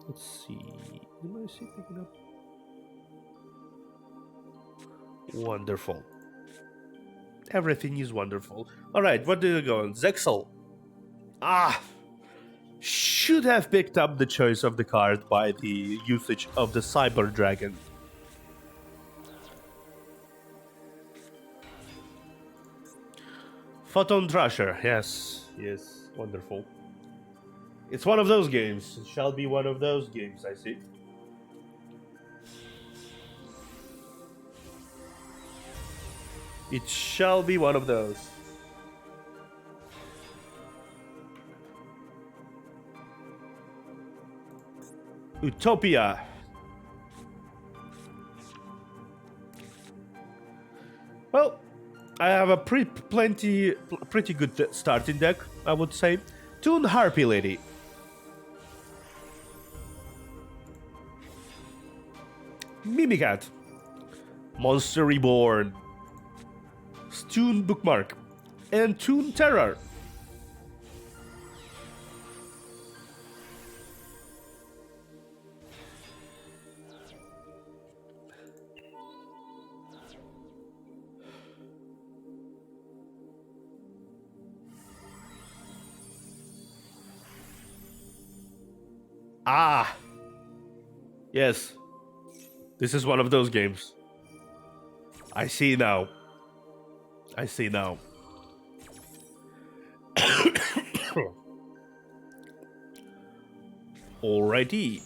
Let's see. Am I see picking up? Wonderful. Everything is wonderful. Alright, what do you go on? Zexal. Ah! Should have picked up the choice of the card by the usage of the Cyber Dragon. Photon Thrasher, yes, yes, wonderful. It's one of those games. It shall be one of those games, I see. It shall be one of those. Utopia. Well, I have a pretty good starting deck, I would say. Toon Harpy Lady. Mimicat. Monster Reborn. Toon Bookmark. And Toon Terror. Ah! Yes. This is one of those games. I see now. I see now. Alrighty.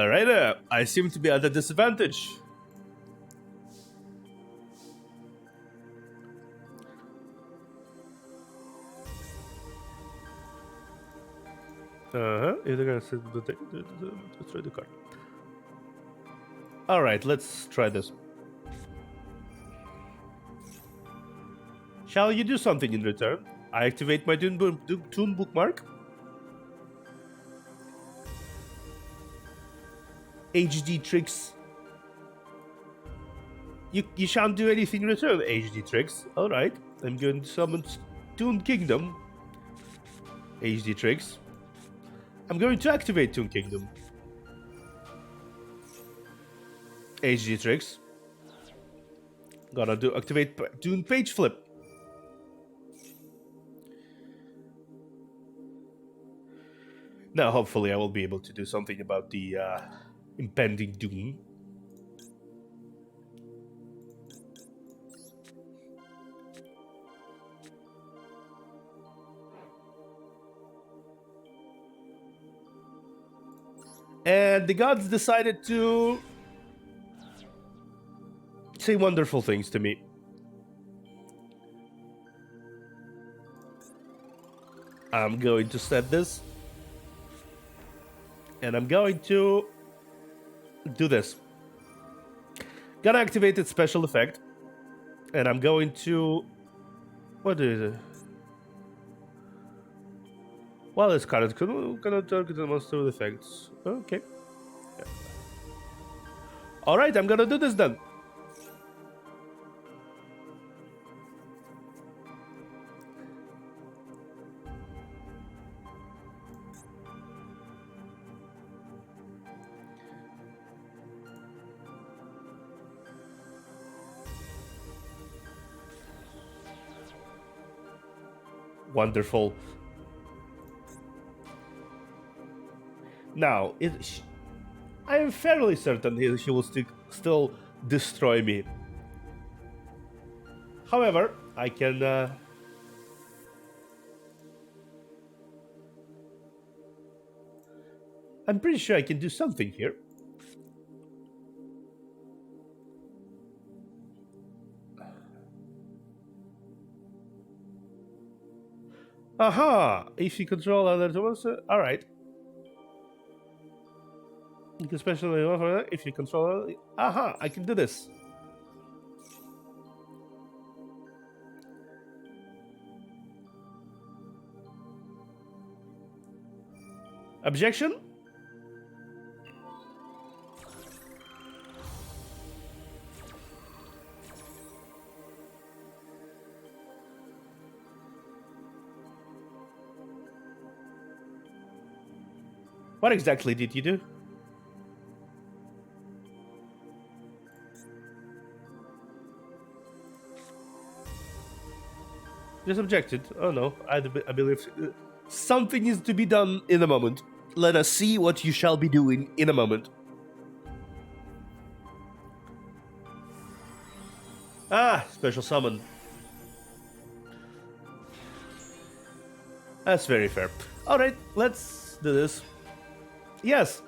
Right. I seem to be at a disadvantage. If they're gonna set the deck, let's try the card. Alright, let's try this. Shall you do something in return? I activate my Toon Bookmark. HD Tricks. You shan't do anything in return, HD Tricks. Alright, I'm going to summon Toon Kingdom. HD Tricks. I'm going to activate Toon Kingdom. HD Tricks. Gonna do activate Toon Page Flip. Now, hopefully, I will be able to do something about the impending doom. And the gods decided to say wonderful things to me. I'm going to set this. And I'm going to do this. Gonna activate its special effect. And I'm going to... What is it? While this card cannot target the monster with effects. Okay. Yeah. Alright, I'm gonna do this then. Wonderful. Now, I am fairly certain he will still destroy me. However, I can... I'm pretty sure I can do something here. Aha! If you control other tools, alright. You can specially offer that if you control... Aha! I can do this. Objection? What exactly did you do? Just objected. Oh no, I believe something is to be done in a moment. Let us see what you shall be doing in a moment. Ah, special summon. That's very fair. Alright, let's do this. Yes.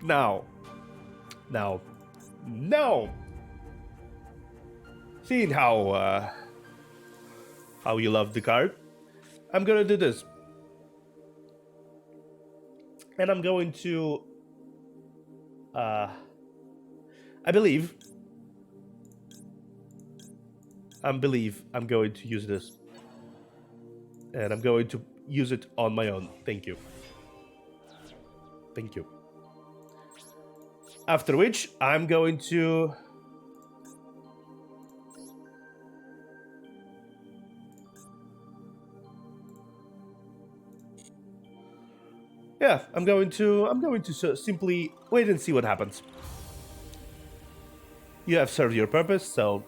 Now. No! Seeing how you love the card, I'm gonna do this. And I'm going to... I believe I'm going to use this. And I'm going to use it on my own. Thank you. Thank you. After which, I'm going to... Yeah, I'm going to simply wait and see what happens. You have served your purpose, so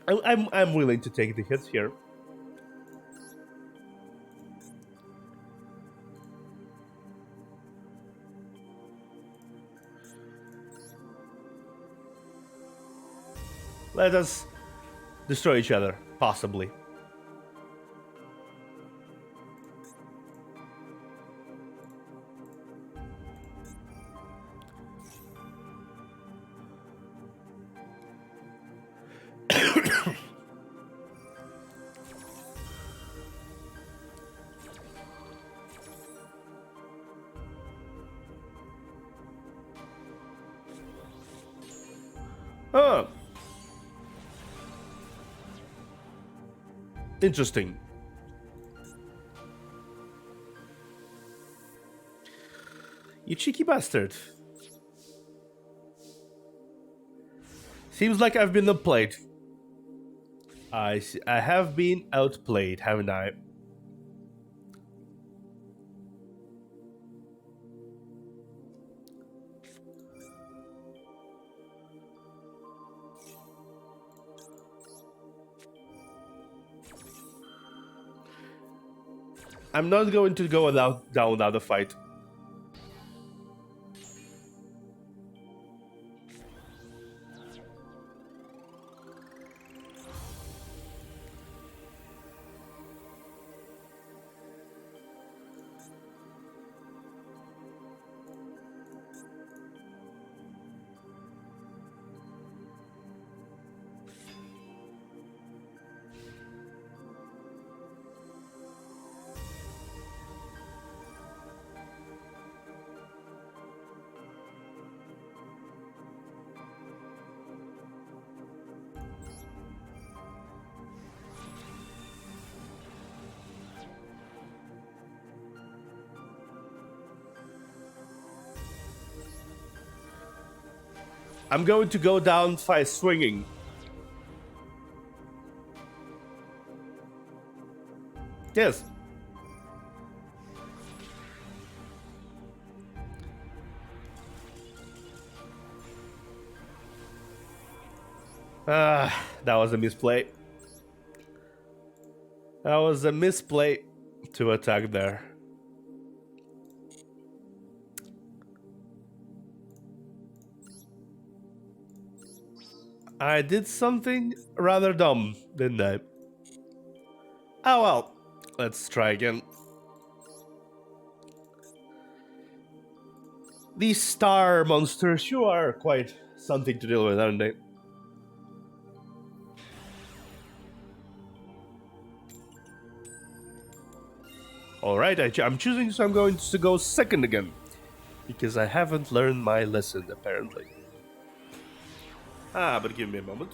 I'm willing to take the hits here. Let us destroy each other, possibly. Oh. Interesting. You cheeky bastard. Seems like I've been outplayed. I have been outplayed, haven't I? I'm not going to go down without a fight. I'm going to go down by swinging. Yes. That was a misplay. That was a misplay to attack there. I did something rather dumb, didn't I? Oh well, let's try again. These star monsters sure are quite something to deal with, aren't they? Alright, I'm choosing, so I'm going to go second again. Because I haven't learned my lesson, apparently. But give me a moment.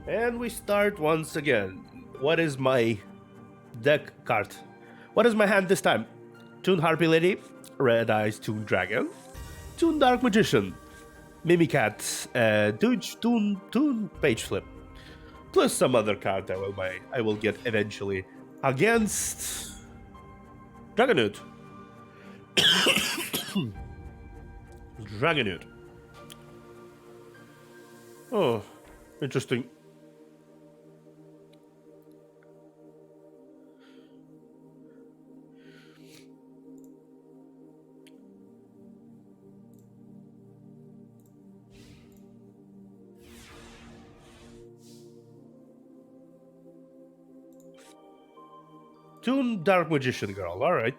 And we start once again. What is my deck card? What is my hand this time? Toon Harpy Lady, Red Eyes Toon Dragon, Toon Dark Magician, Mimicat, Toon Page Flip, plus some other card I will get eventually against Dragonoot. Dragonoot. Oh, interesting. Toon Dark Magician Girl, alright.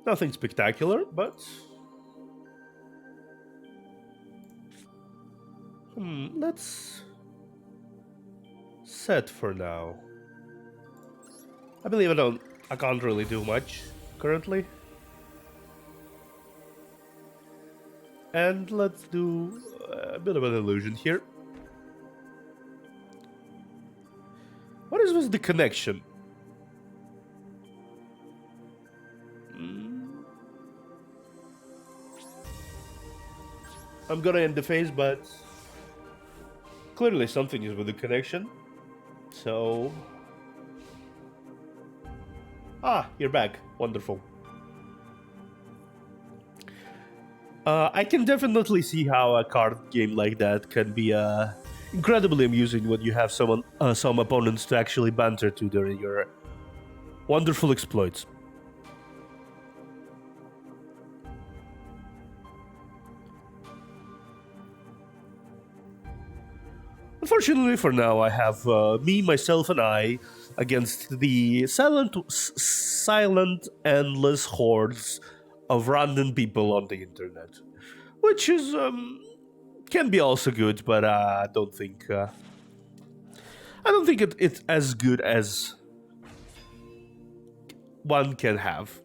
Nothing spectacular, but... let's... set for now. I believe I can't really do much currently. And let's do a bit of an illusion here. What is with the connection? I'm gonna end the phase, but clearly something is with the connection. So... you're back. Wonderful. I can definitely see how a card game like that can be incredibly amusing when you have some opponents to actually banter to during your wonderful exploits. Unfortunately for now, I have me, myself, and I against the silent, endless hordes of random people on the internet, which is can be also good, but I don't think it's as good as one can have.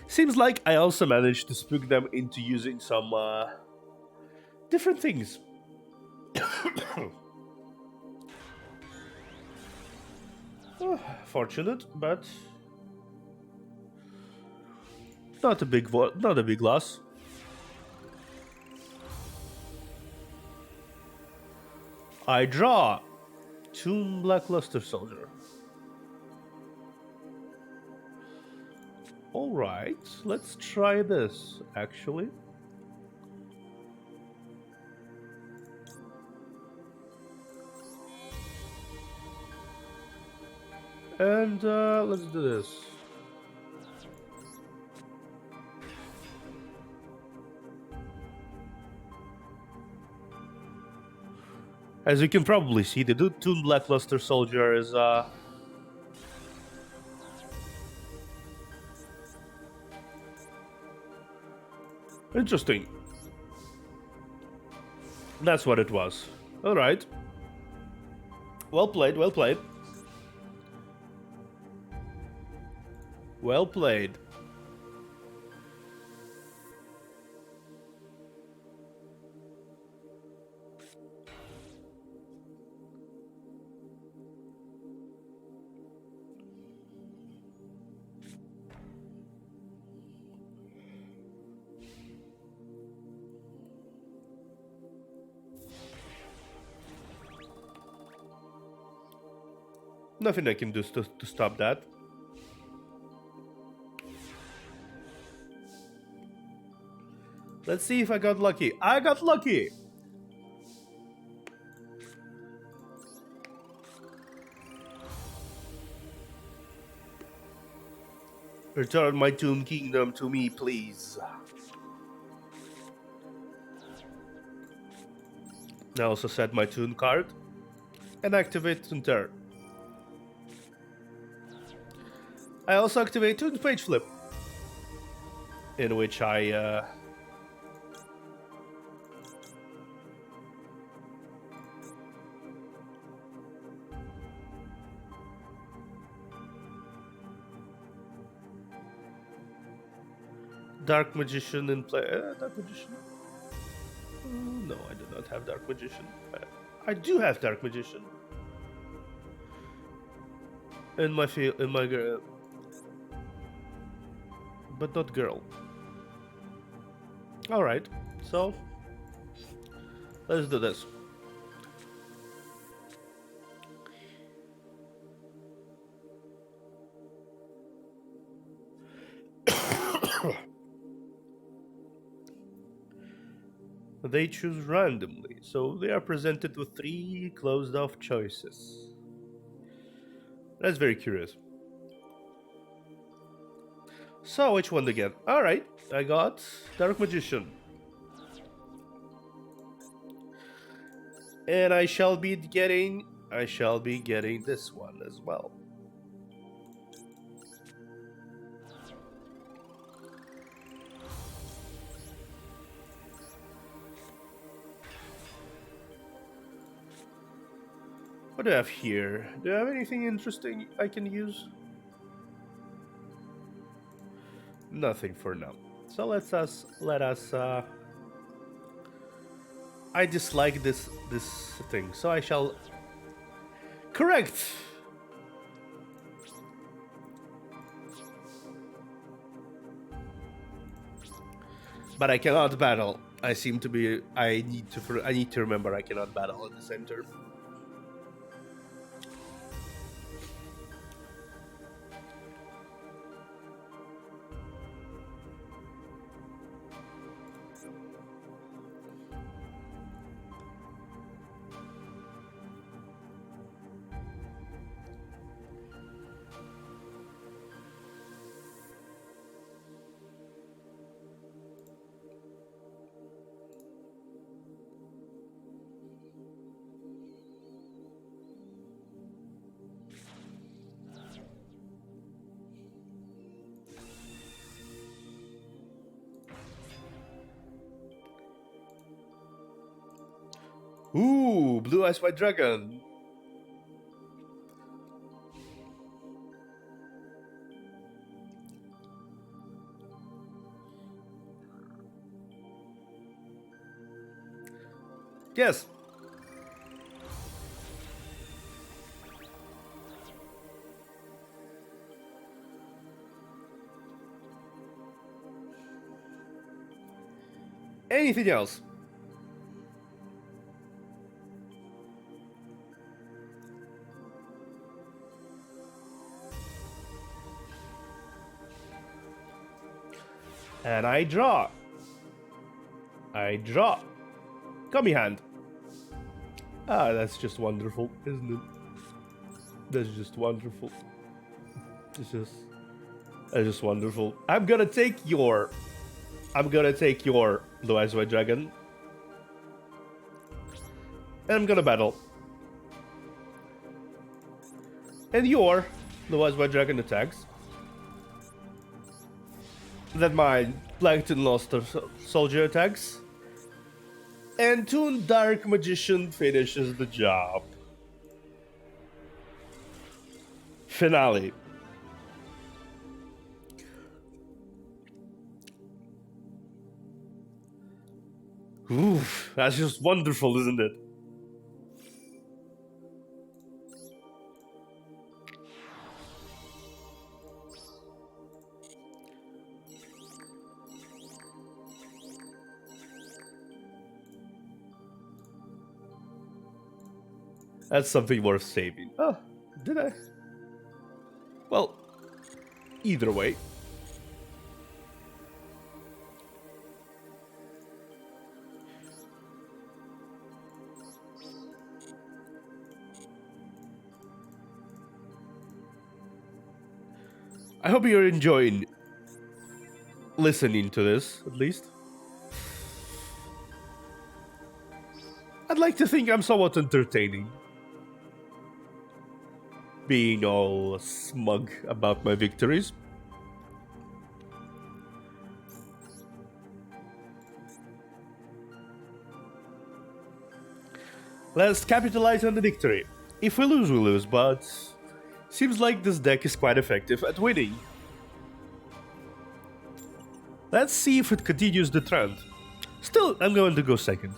Seems like I also managed to spook them into using some different things. Fortunate, but not a big loss. I draw Toon Blackluster Soldier. Alright, let's try this, actually. And let's do this. As you can probably see, the Toon Blackluster Soldier is interesting. That's what it was. Alright. Well played, well played. Well played. Nothing I can do to stop that. Let's see if I got lucky. I got lucky! Return my Tomb Kingdom to me, please. I also set my Toon card and activate Toon Terror. I also activate Toon Page Flip, in which I Dark Magician in play. Dark Magician? No, I do not have Dark Magician. I do have Dark Magician. In my girl, but not girl. All right, so let's do this. They choose randomly, so they are presented with 3 closed-off choices. That's very curious. So, which one to get? Alright, I got Dark Magician. And I shall be getting this one as well. What do I have here? Do I have anything interesting I can use? Nothing for now. So let us I dislike this thing, so I shall correct. But I cannot battle. I seem to be I need to remember I cannot battle at the same turn. Ooh, Blue Eyes White Dragon. Yes. Anything else? And I draw. Gummy hand. Ah, that's just wonderful, isn't it? That's just wonderful. It's just wonderful. I'm gonna take your Blue Eyes White Dragon. And I'm gonna battle. And your Blue Eyes White Dragon attacks. Then my Plankton Luster Soldier attacks. And Toon Dark Magician finishes the job. Finale. Oof, that's just wonderful, isn't it? That's something worth saving. Oh, Did I? Well, either way. I hope you're enjoying listening to this, at least. I'd like to think I'm somewhat entertaining. Being all smug about my victories. Let's capitalize on the victory. If we lose, but seems like this deck is quite effective at winning. Let's see if it continues the trend. Still, I'm going to go second.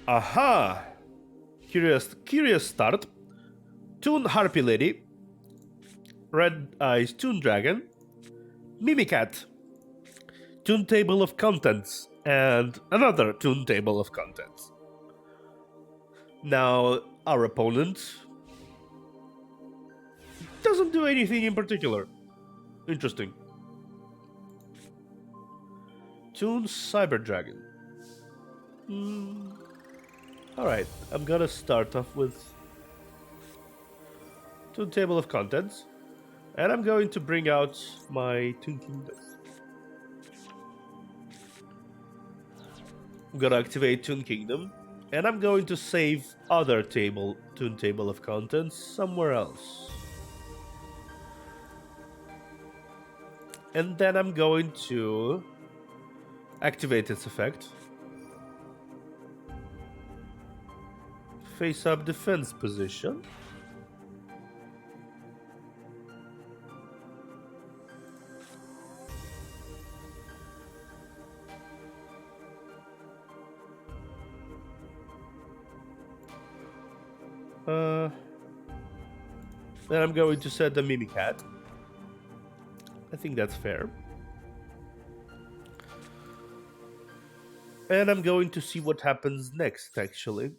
Aha! Curious start. Toon Harpy Lady. Red Eyes Toon Dragon. Mimicat. Toon Table of Contents. And another Toon Table of Contents. Now, our opponent doesn't do anything in particular. Interesting. Toon Cyber Dragon. Alright, I'm gonna start off with Toon Table of Contents. And I'm going to bring out my Toon Kingdom. I'm gonna activate Toon Kingdom. And I'm going to save other Toon Table of Contents somewhere else. And then I'm going to activate its effect. Face up defense position. Then I'm going to set the Mimicat. I think that's fair. And I'm going to see what happens next, actually.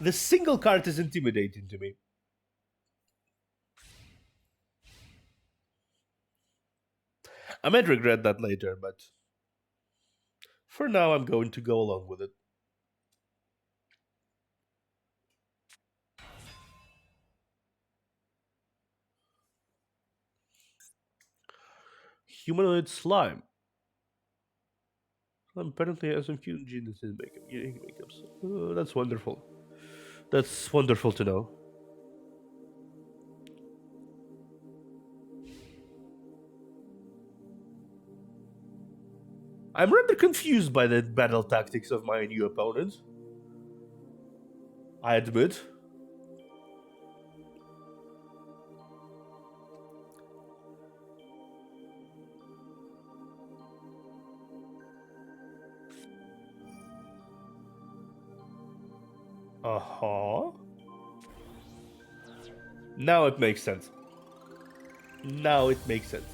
The single card is intimidating to me. I might regret that later, but for now I'm going to go along with it. Humanoid slime. Apparently has some huge genes in makeups. Oh, that's wonderful. That's wonderful to know. I'm rather confused by the battle tactics of my new opponent. I admit. Uh-huh. Now it makes sense. Now it makes sense.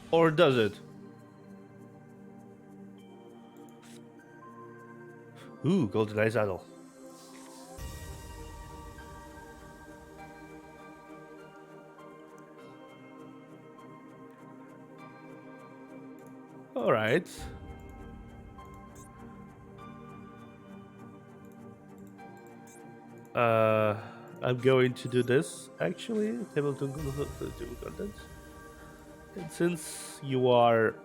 Or does it? Ooh, Golden Eye Saddle. Alright. I'm going to do this, actually. Table contents. And since you are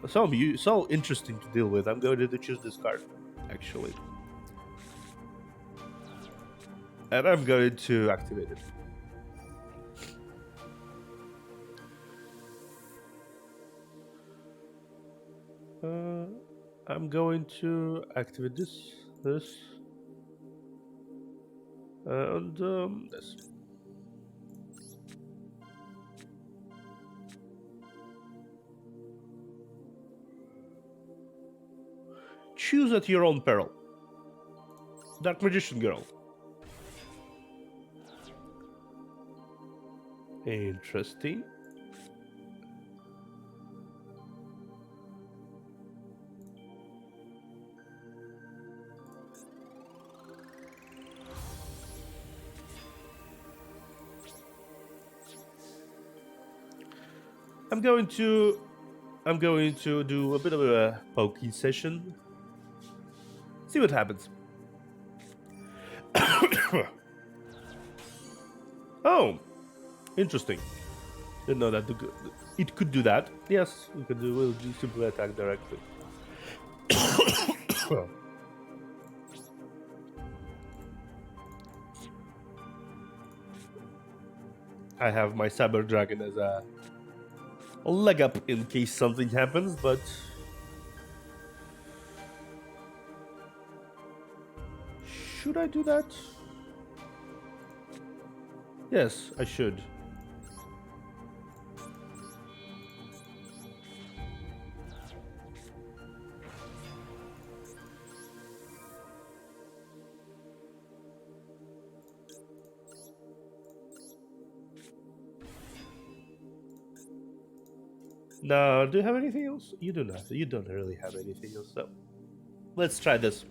so interesting to deal with, I'm going to choose this card, actually. And I'm going to activate it. I'm going to activate this, and this. Choose at your own peril. Dark Magician Girl. Interesting. I'm going to do a bit of a pokey session. See what happens. Oh, interesting. Didn't know that it could do that. Yes, we'll do simply attack directly. I have my Saber Dragon as a leg up in case something happens, but should I do that? Yes, I should. No, do you have anything else? You do not. You don't really have anything else, so let's try this.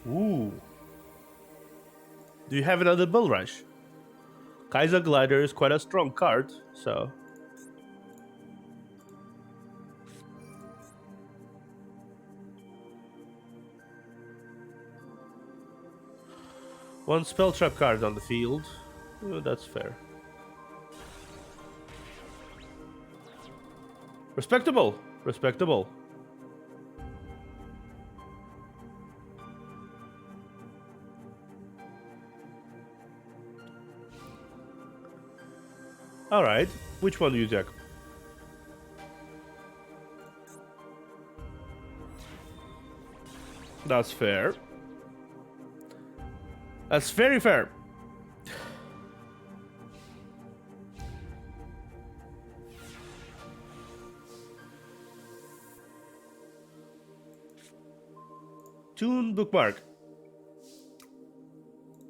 Ooh. Do you have another Bull Rush? Kaiser Glider is quite a strong card, so... One spell trap card on the field. Oh, that's fair. Respectable. Respectable. Alright. Which one do you take? That's fair. That's very fair. Tune bookmark.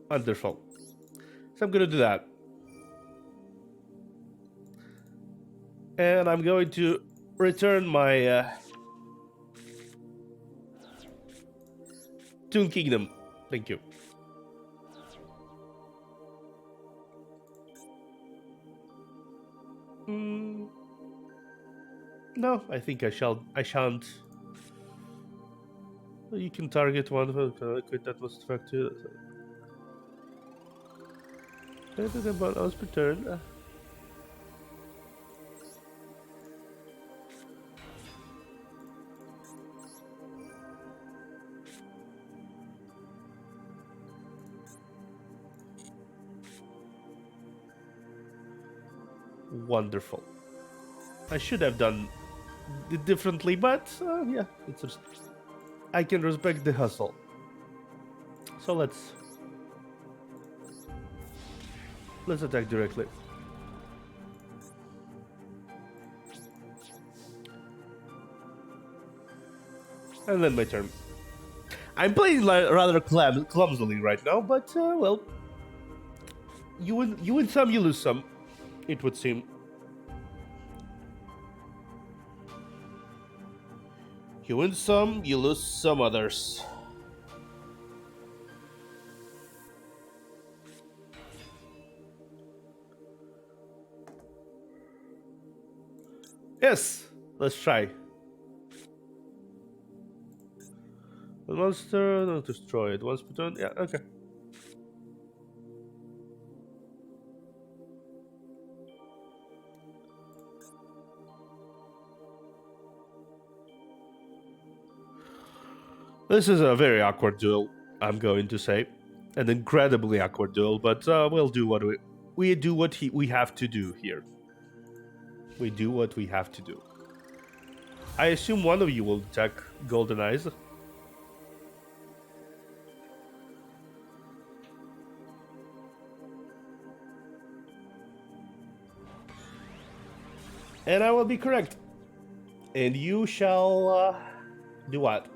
Wonderful. So I'm gonna do that. And I'm going to return my Toon Kingdom. Thank you. No, I think I shan't. You can target one of that was effective. About us per turn. Wonderful. I should have done it differently, but yeah, I can respect the hustle. So let's attack directly. And then my turn. I'm playing rather clumsily right now, but well, you win some, you lose some. It would seem. You win some, you lose some others. Yes, let's try. The monster, not destroy it. Once per turn, yeah, okay. This is a very awkward duel, I'm going to say. An incredibly awkward duel, but we'll do what we do what we have to do here. We do what we have to do. I assume one of you will attack Golden Eyes. And I will be correct. And you shall do what?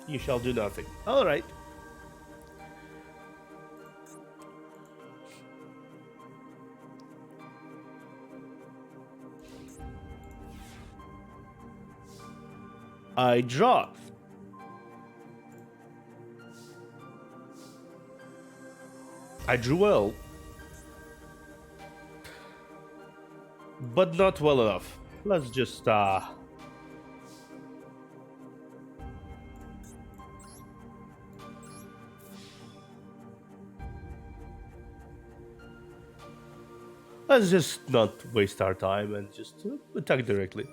You shall do nothing. All right. I draw. I drew well. But not well enough. Let's just let's just not waste our time and just attack directly.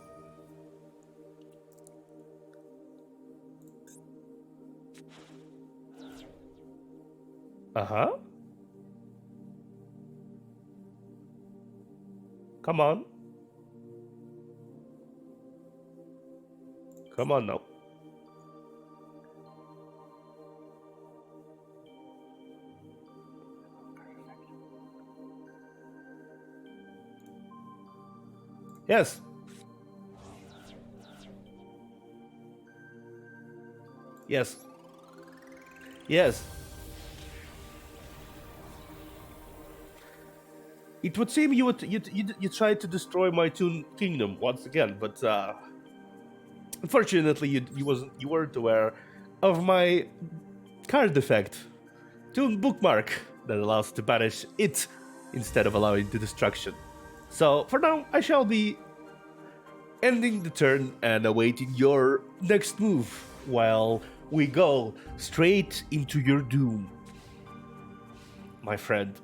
Uh-huh. Come on. Come on now. Yes. Yes. Yes. It would seem you tried to destroy my Toon Kingdom once again, but unfortunately you weren't aware of my card effect, Toon Bookmark, that allows to banish it instead of allowing the destruction. So for now, I shall be ending the turn and awaiting your next move while we go straight into your doom, my friend.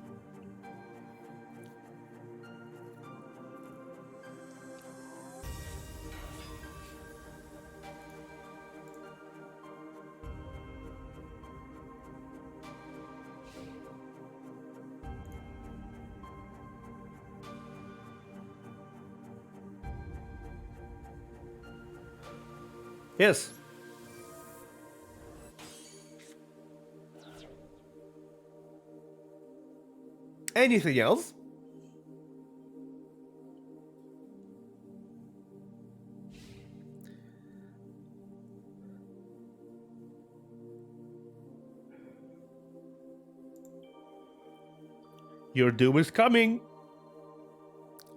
Yes. Anything else? Your doom is coming.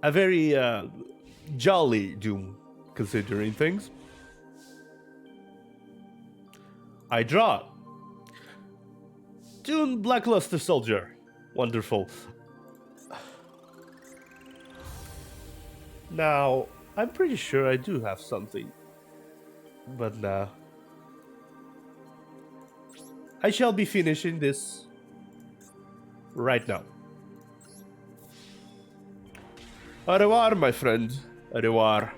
A very jolly doom, considering things. I draw. Toon Blackluster Soldier. Wonderful. Now, I'm pretty sure I do have something. But now, I shall be finishing this right now. Au revoir, my friend. Au revoir.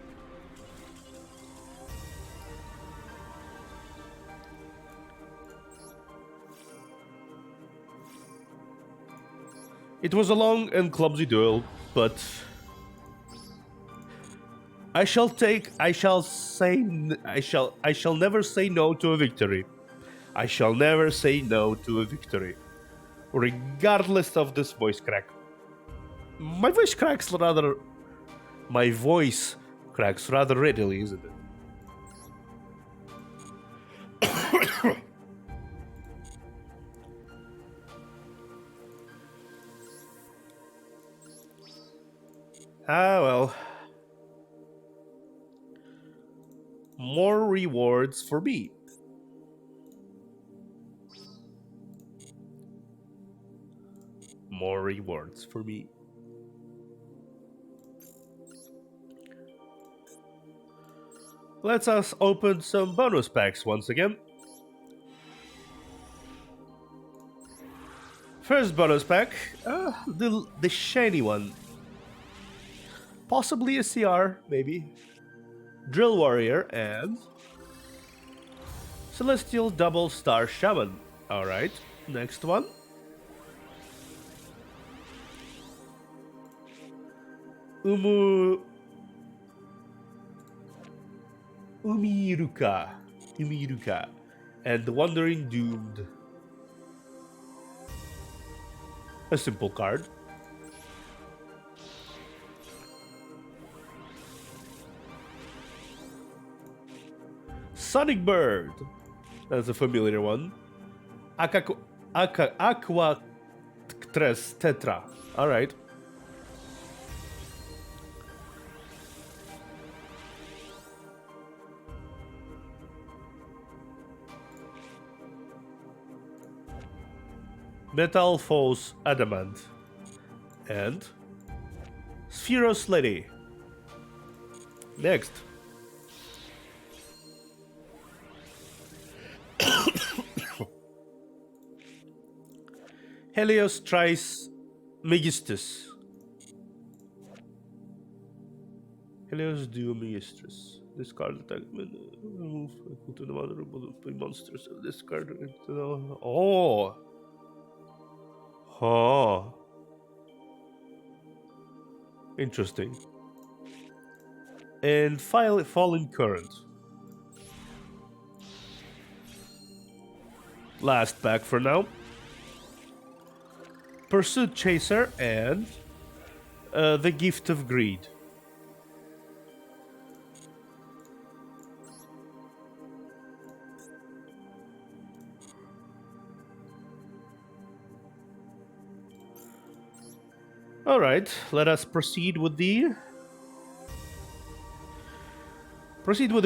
It was a long and clumsy duel, but I shall never say no to a victory. I shall never say no to a victory, regardless of this voice crack. My voice cracks rather readily, isn't it? Ah, well. More rewards for me. More rewards for me. Let us open some bonus packs once again. First bonus pack, the shiny one. Possibly a CR, maybe. Drill Warrior and Celestial Double Star Shaman. All right, next one. Umu Umiruka. Umiruka. And the Wandering Doomed. A simple card. Sonic Bird. That's a familiar one. Aqua Tres Tetra. Alright. Metal Foes Adamant. And Spheros Lady. Next. Helios Trice Megistus. Helios Duo Megistus. Discard attack. Remove equal to the vulnerable monsters of this card. Oh. Oh. Interesting. And Falling Current. Last pack for now. Pursuit Chaser and the Gift of Greed. All right, let us proceed with the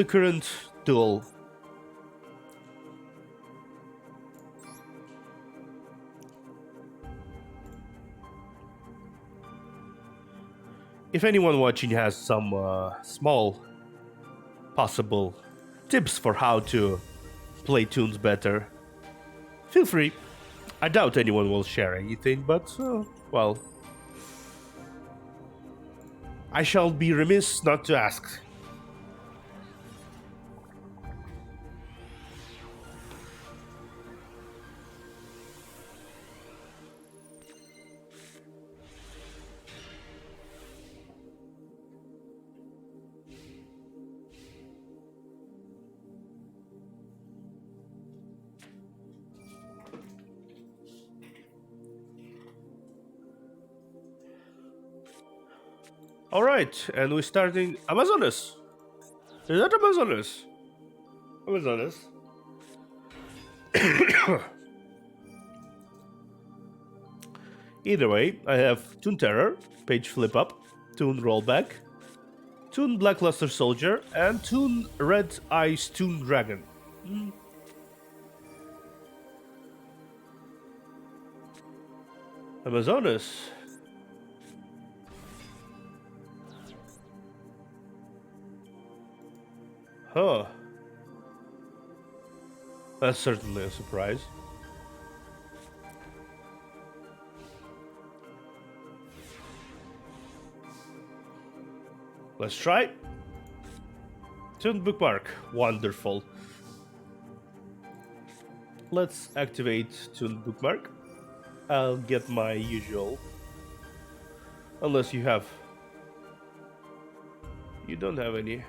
current duel. If anyone watching has some small possible tips for how to play tunes better, feel free. I doubt anyone will share anything, but, well, I shall be remiss not to ask. All right, and we're starting Amazonas. Is that Amazonas? Amazonas. Either way, I have Toon Terror, Page Flip Up, Toon Rollback, Toon Blackluster Soldier, and Toon Red Eyes Toon Dragon. Amazonas. Huh. That's certainly a surprise. Let's try. Toon Bookmark. Wonderful. Let's activate Toon Bookmark. I'll get my usual. Unless you have. You don't have any.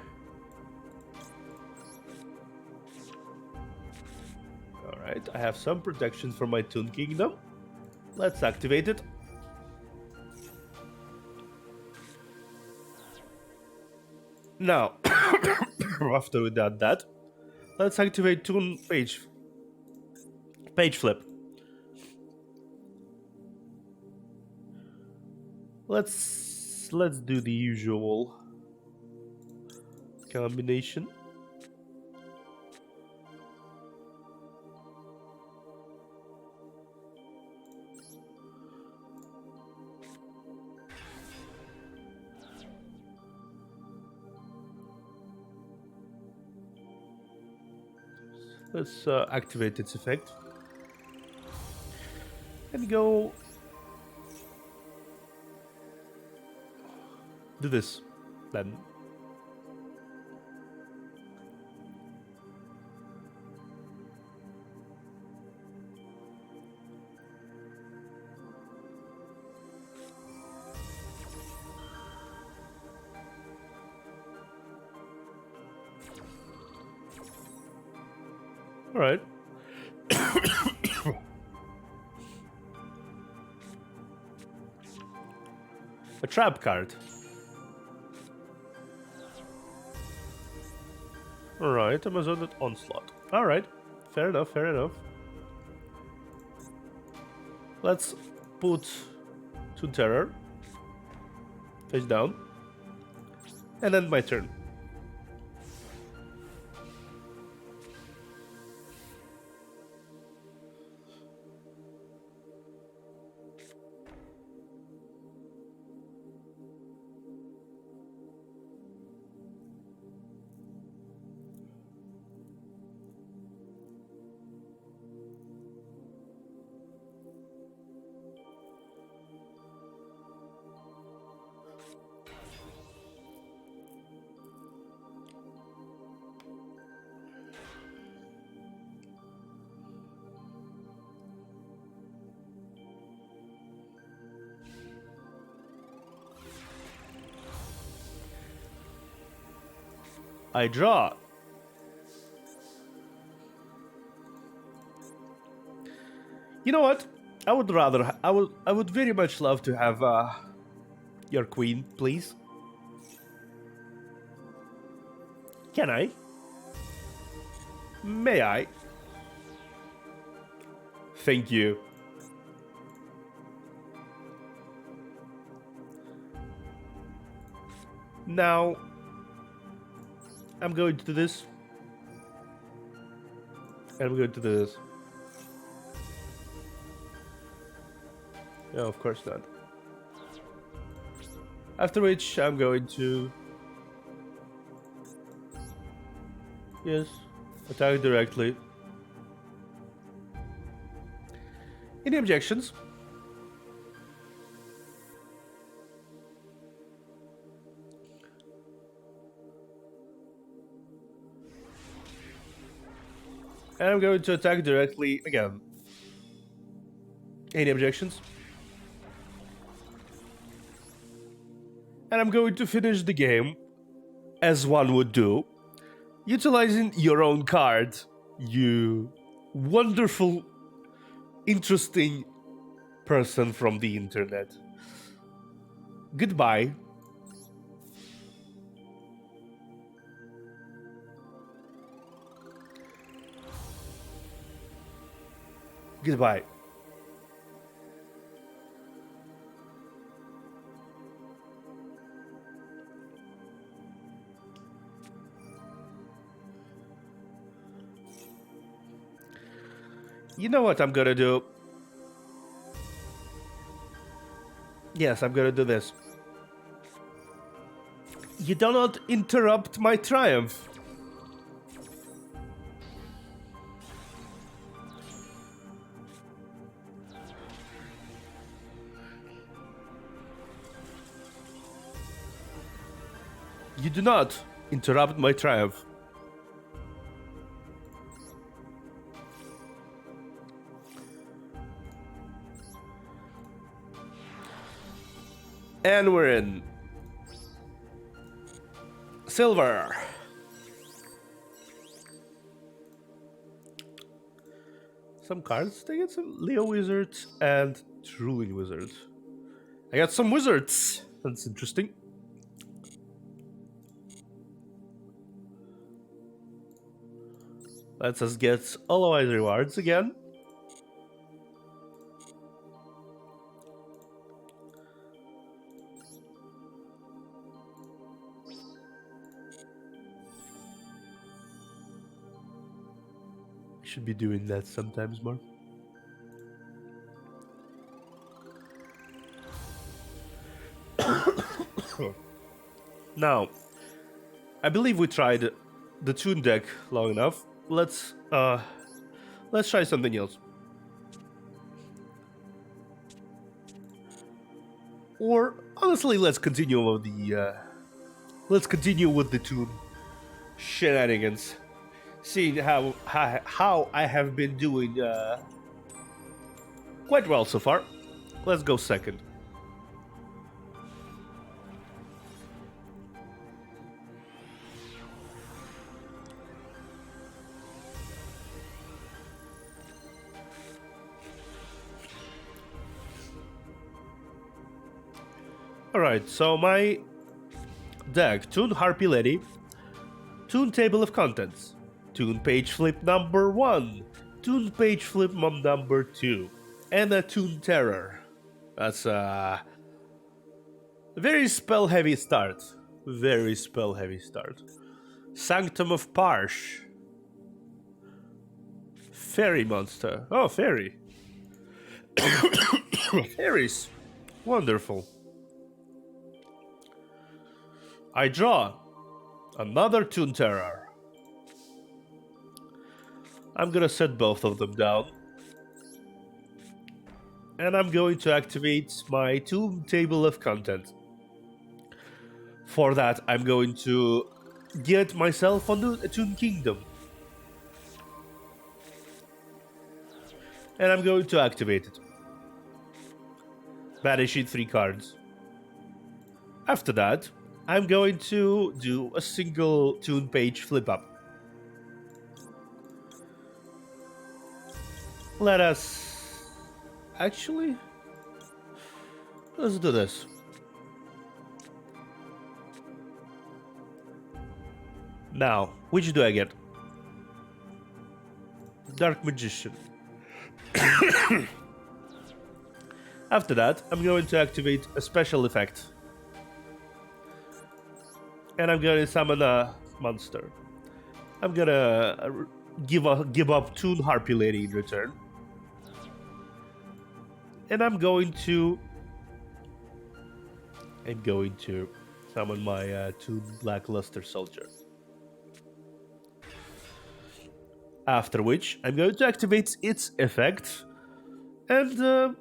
Alright, I have some protection for my Toon Kingdom. Let's activate it. Now, after we did that, let's activate Toon Page Flip. Let's do the usual combination. Let's activate its effect and go do this then. All right. A trap card. All right, Amazon Onslaught. All right, fair enough, fair enough. Let's put to terror face down, and then my turn. I draw. You know what? I would very much love to have your queen, please. Can I? May I? Thank you. Now, I'm going to do this. And I'm going to do this. No, of course not. After which, I'm going to... Yes, attack directly. Any objections? And I'm going to attack directly again. Any objections? And I'm going to finish the game, as one would do, utilizing your own card. You wonderful, interesting person from the internet. Goodbye. Goodbye. You know what I'm gonna do? Yes, I'm gonna do this. You do not interrupt my triumph. You do not interrupt my triumph. And we're in. Silver. Some cards. They get some Leo Wizards and Truling Wizards. I got some Wizards. That's interesting. Let's us get Otherwise Rewards again. Should be doing that sometimes more. Now, I believe we tried the Toon deck long enough. Let's try something else. Or honestly, let's continue with the Toon shenanigans. Seeing how I have been doing quite well so far. Let's go second. Alright, so my deck: Toon Harpy Lady, Toon Table of Contents, Toon Page Flip number 1, Toon Page Flip number 2, and a Toon Terror. That's a very spell heavy start. Very spell heavy start. Sanctum of Parsh. Fairy monster. Oh, fairy. Fairies. Wonderful. I draw another Toon Terror. I'm gonna set both of them down. And I'm going to activate my Toon Table of Content. For that, I'm going to get myself onto a Toon Kingdom. And I'm going to activate it. Banishing 3 cards. After that, I'm going to do a single Toon Page Flip Up. Let us... Actually, let's do this. Now, which do I get? Dark Magician. After that, I'm going to activate a special effect. And I'm going to summon a monster. I'm gonna give up Toon Harpy Lady in return. And I'm going to summon my Toon Blackluster Soldier. After which, I'm going to activate its effect. And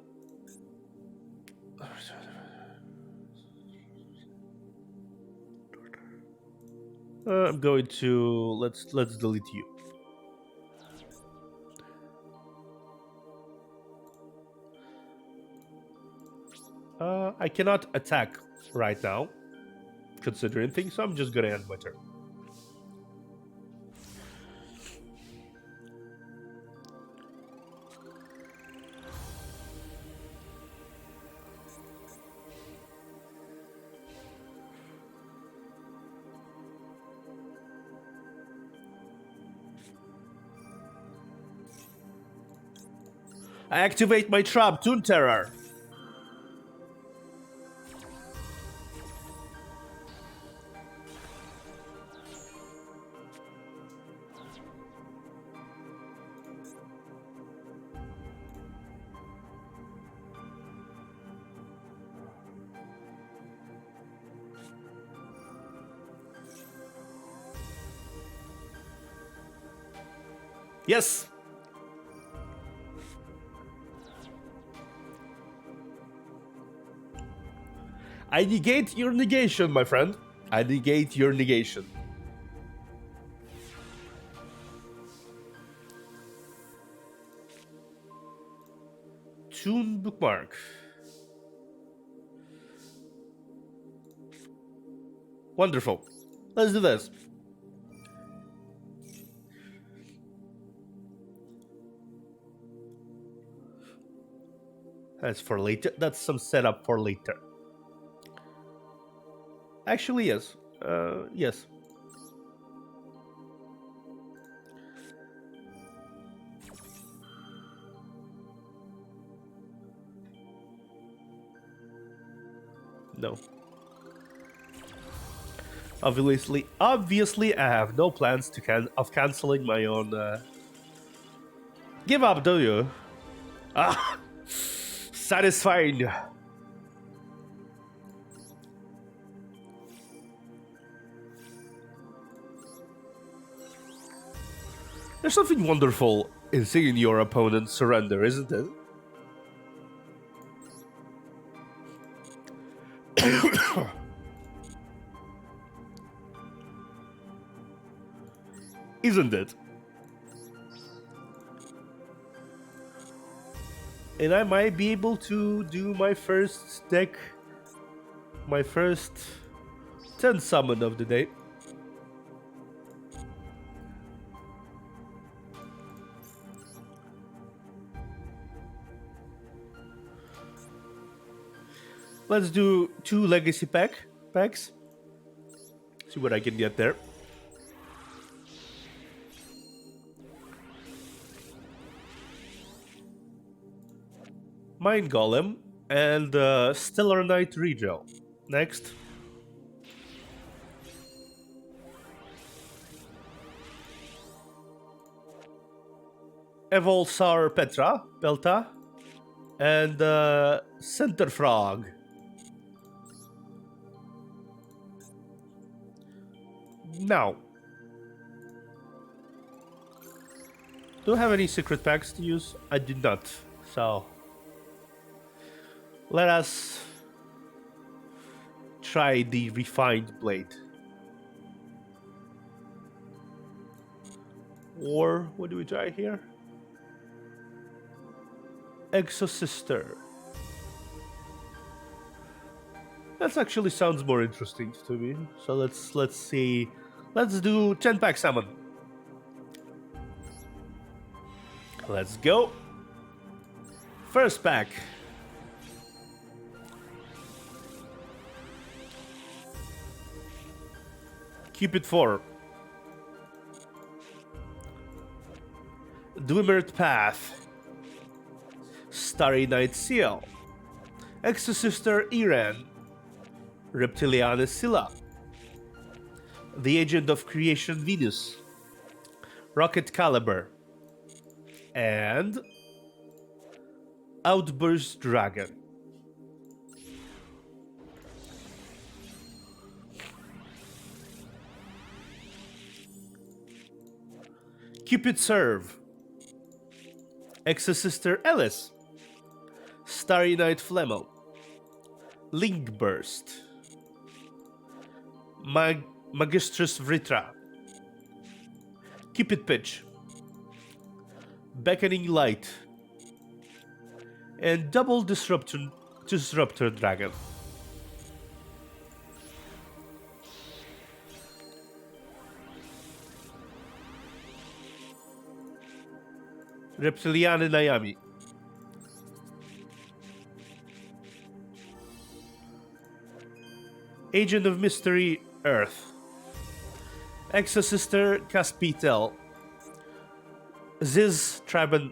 I'm going to let's delete you. I cannot attack right now, considering things, so I'm just gonna end my turn. I activate my trap, Toon Terror. Yes. I negate your negation, my friend. I negate your negation. Toon Bookmark. Wonderful. Let's do this. That's for later. That's some setup for later. Actually, yes. Yes. No. Obviously, I have no plans of canceling my own. Give up, do you? Ah, satisfying. There's something wonderful in seeing your opponent surrender, isn't it? Isn't it? And I might be able to do my first deck, my first 10 summon of the day. Let's do 2 legacy packs. See what I can get there. Mind Golem and Stellar Knight Regel. Next. Evolsar Pelta, and Center Frog. Now, do I have any secret packs to use? I did not, so let us try the Refined Blade. Or what do we try here? Exosister. That actually sounds more interesting to me. So let's see. Let's do 10 pack summon. Let's go. First pack. Cupid 4. Dwimmered Path. Starry Night Seal, Exosister Iran, Reptiliana Scylla, The Agent of Creation Venus, Rocket Caliber, and Outburst Dragon. Cupid Serve, Exosister Ellis, Starry Night Flamel, Link Burst, Magistress Vritra, Cupid Pitch, Beckoning Light, and Double Disruptor Dragon. Reptiliana Nayami, Agent of Mystery Earth, Exosister Caspitel, Ziz Tribal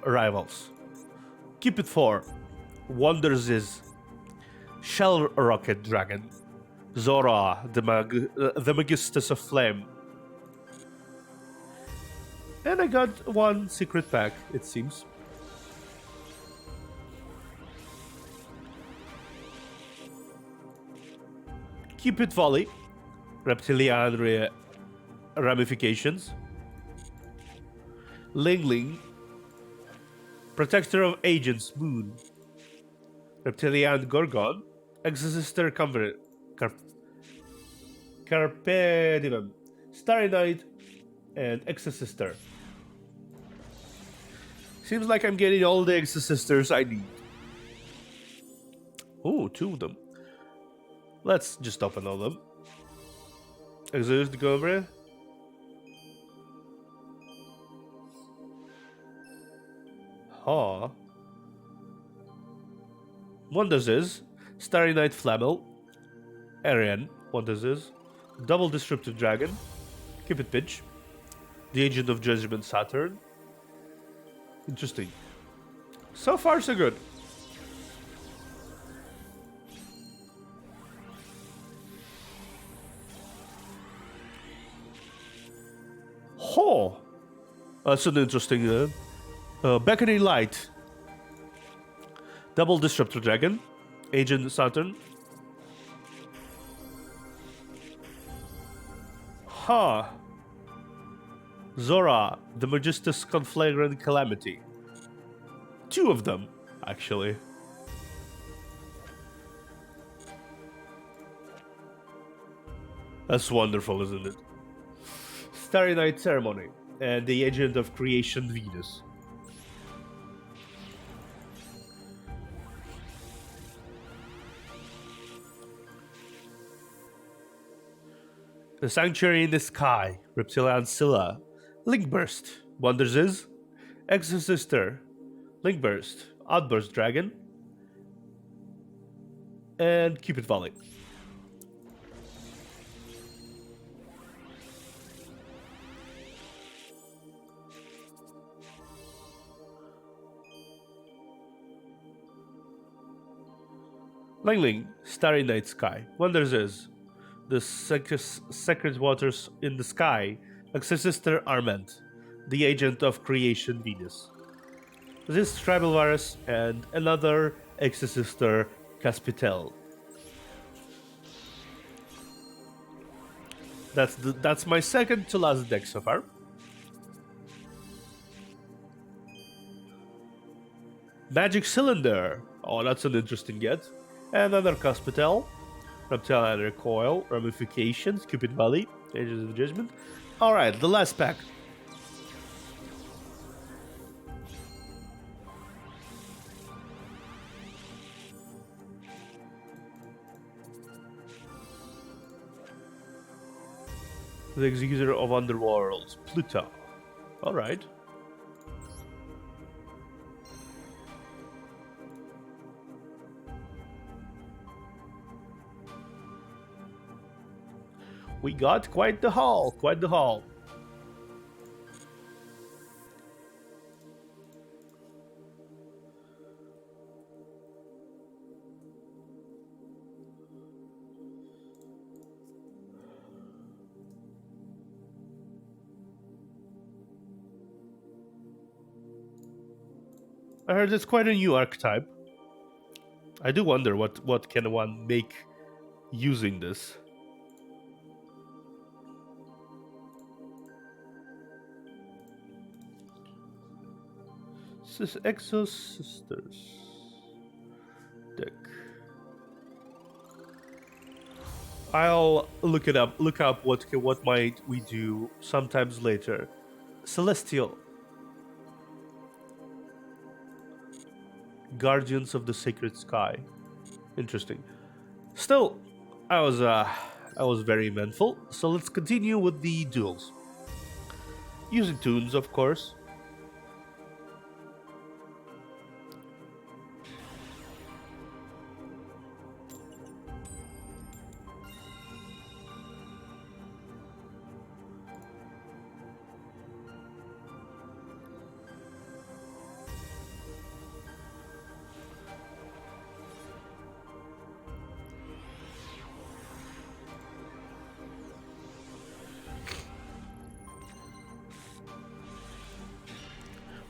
Rivals, Cupid 4, Wonder Ziz, Shell Rocket Dragon, Zora, the Magistus of Flame. And I got one secret pack, it seems. Cupid Volley, Reptilian Ramifications, Ling Ling, Protector of Agents Moon, Reptilian Gorgon, Exosister Carpe Diem, Starry Night, and Exosister. Seems like I'm getting all the Exosisters I need. Oh, 2 of them. Let's just open all of them. Exodus the Gobre. Ha. One does this. Starry Night Flamel. Arian. One does this. Double Disruptive Dragon. Cupid Pitch. The Agent of Judgment Saturn. Interesting. So far, so good. Oh, that's an interesting. Beckoning Light. Double Disruptor Dragon. Agent Saturn. Ha. Zora, the Magistus Conflagrant Calamity. 2 of them, actually. That's wonderful, isn't it? Starry Night Ceremony and the Agent of Creation Venus. The Sanctuary in the Sky, Reptilian Scylla, Link Burst, Wonders Is, Exosister, Link Burst, Outburst Dragon, and Cupid Valley. Langling, Starry Night Sky. Wonders is the sacred waters in the sky. Sister Armand, the agent of creation Venus. This tribal virus and another Sister Caspitel. That's my second to last deck so far. Magic Cylinder. Oh, that's an interesting get. Another Caspitel. Reptile and Recoil. Ramifications. Cupid Valley. Ages of Judgment. Alright, the last pack. The Executor of Underworlds. Pluto. Alright. We got quite the haul, quite the haul. I heard it's quite a new archetype. I do wonder what can one make using this. This is Exo Sisters deck. I'll look it up. Look up what might we do sometimes later. Celestial. Guardians of the Sacred Sky. Interesting. Still, I was very eventful. So let's continue with the duels. Using tunes, of course.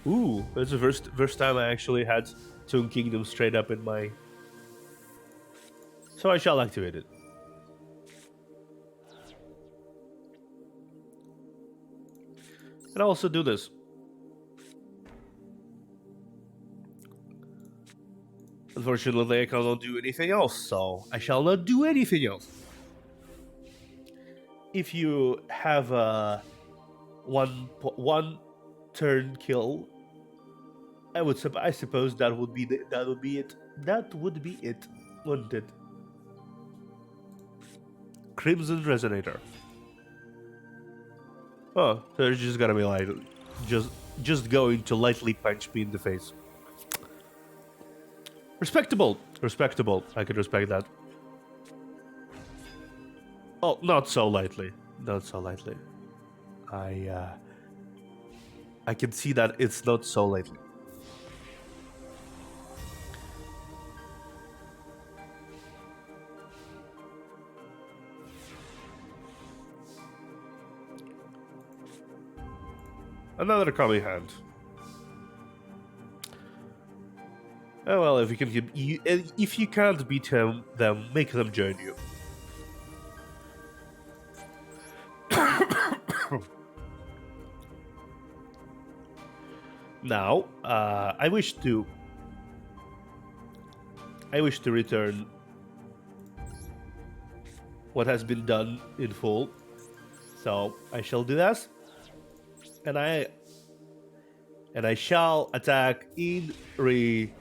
Ooh, that's the first time I actually had Toon Kingdom straight up in my. So I shall activate it. And I'll also do this. Unfortunately, I cannot do anything else, so I shall not do anything else. If you have a one turn kill, I suppose that would be it. That would be it, wouldn't it? Crimson Resonator. Oh, so they're just gonna be like just going to lightly punch me in the face. Respectable. I could respect that. Oh, not so lightly. I can see that it's not so lightly. Another coming hand. Oh well, if you can't beat them, make them join you. Now, I wish to return what has been done in full. So I shall do that, and I shall attack in return.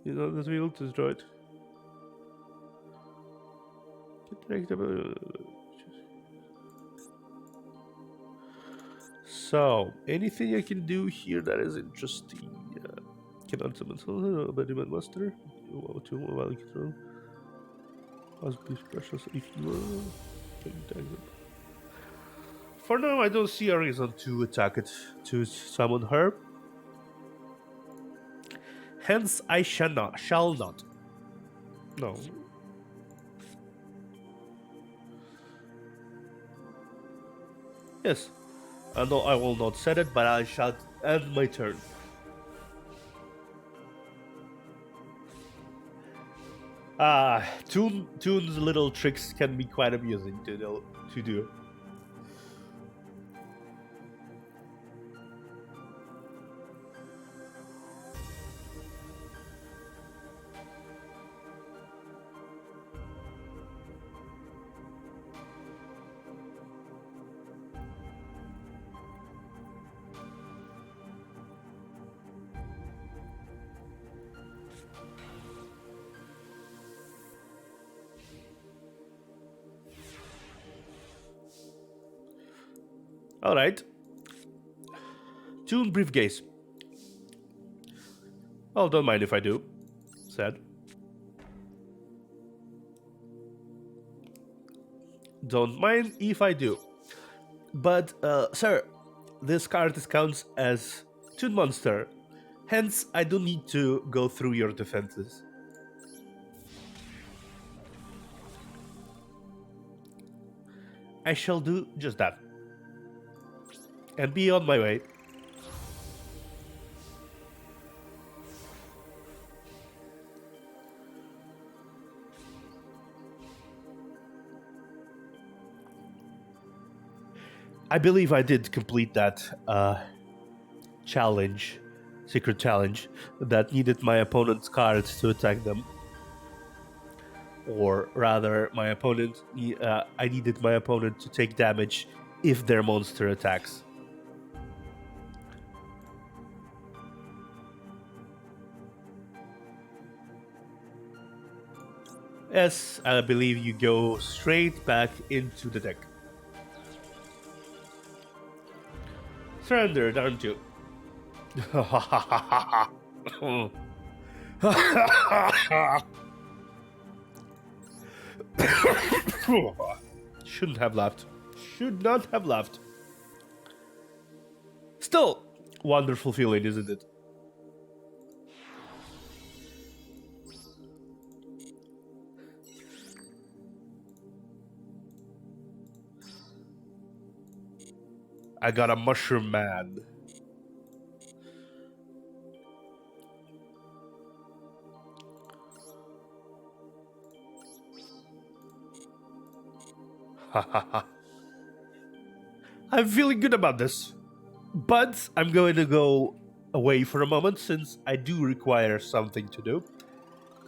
You know that we look destroyed. So, anything I can do here that is interesting? Cannot summon Batman Master. While control. Must be precious if you are. For now, I don't see a reason to attack it to summon her. Hence, I shall not. Shall not. No. Yes. No, I will not set it, but I shall end my turn. Toon's little tricks can be quite amusing to do. All right. Toon briefcase. Oh, don't mind if I do. Said. Don't mind if I do. But, sir, this card counts as Toon Monster. Hence, I don't need to go through your defenses. I shall do just that. And be on my way. I believe I did complete that challenge, secret challenge, that needed my opponent's cards to attack them. Or rather, I needed my opponent to take damage if their monster attacks. Yes, I believe you go straight back into the deck. Surrendered, aren't you? Shouldn't have laughed. Should not have laughed. Still, wonderful feeling, isn't it? I got a mushroom man. I'm feeling good about this. But I'm going to go away for a moment since I do require something to do.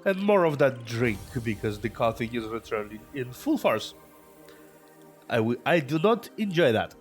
And more of that drink because the coughing is returning in full force. I do not enjoy that.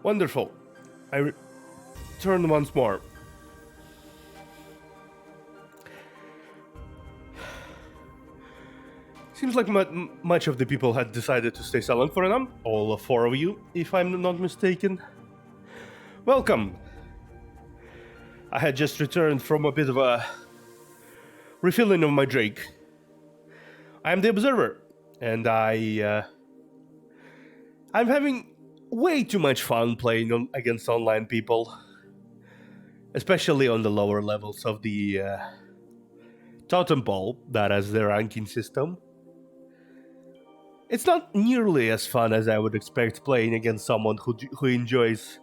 Wonderful. Turn once more. Seems like much of the people had decided to stay silent for now. All four of you, if I'm not mistaken. Welcome. I had just returned from a bit of a refilling of my drink. I am the Observer, and I'm having way too much fun playing against online people, especially on the lower levels of the totem pole that has the ranking system. It's not nearly as fun as I would expect playing against someone who enjoys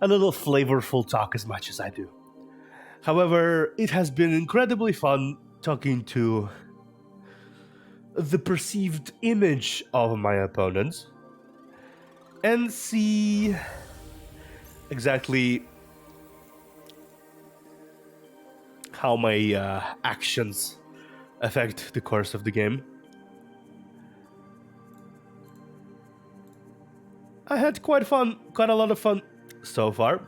a little flavorful talk as much as I do. However, it has been incredibly fun talking to the perceived image of my opponents and see exactly how my actions affect the course of the game. I had quite a lot of fun so far.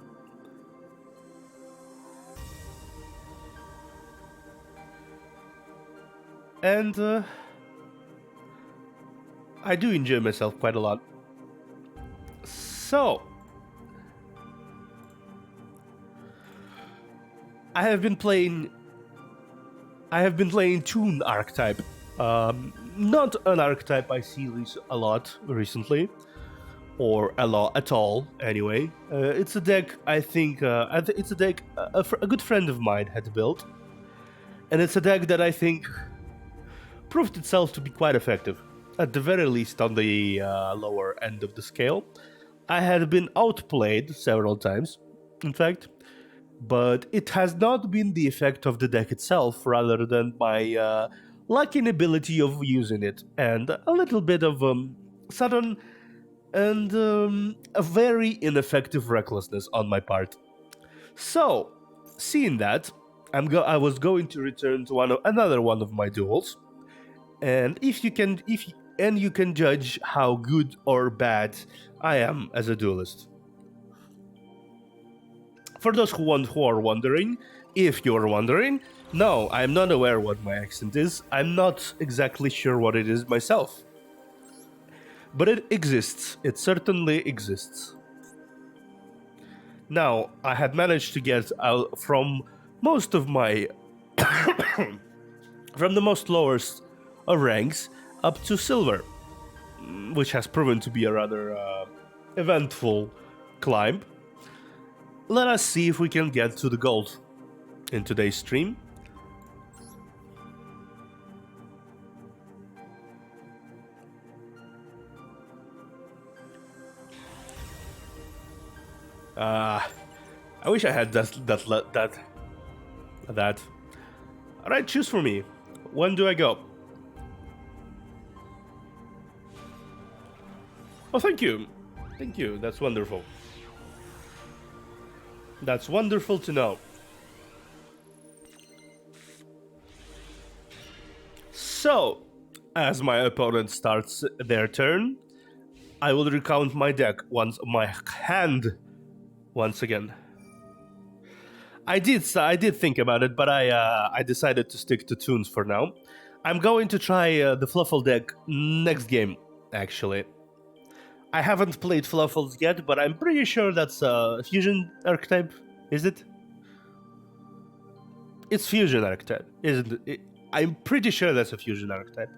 And I do enjoy myself quite a lot. So, I have been playing Toon archetype. Not an archetype I see a lot recently, or a lot at all. Anyway, it's a deck I think it's a deck a good friend of mine had built, and it's a deck that I think proved itself to be quite effective, at the very least on the lower end of the scale. I had been outplayed several times, in fact, but it has not been the effect of the deck itself, rather than my lacking ability of using it, and a little bit of sudden and a very ineffective recklessness on my part. So, seeing that, I was going to return to another one of my duels, and you can judge how good or bad I am as a duelist. For those who are wondering, if you're wondering, no, I'm not aware what my accent is. I'm not exactly sure what it is myself. But it exists. It certainly exists. Now, I had managed to get out from most of my from the most lowest of ranks up to silver, which has proven to be a rather eventful climb. Let us see if we can get to the gold in today's stream. I wish I had that. All right, choose for me. When do I go? Oh, thank you. Thank you. That's wonderful. That's wonderful to know. So, as my opponent starts their turn, I will recount my deck my hand once again. I did think about it, but I decided to stick to tunes for now. I'm going to try the Fluffle deck next game, actually. I haven't played Fluffles yet, but I'm pretty sure that's a fusion archetype, is it? It's fusion archetype, isn't it? I'm pretty sure that's a fusion archetype.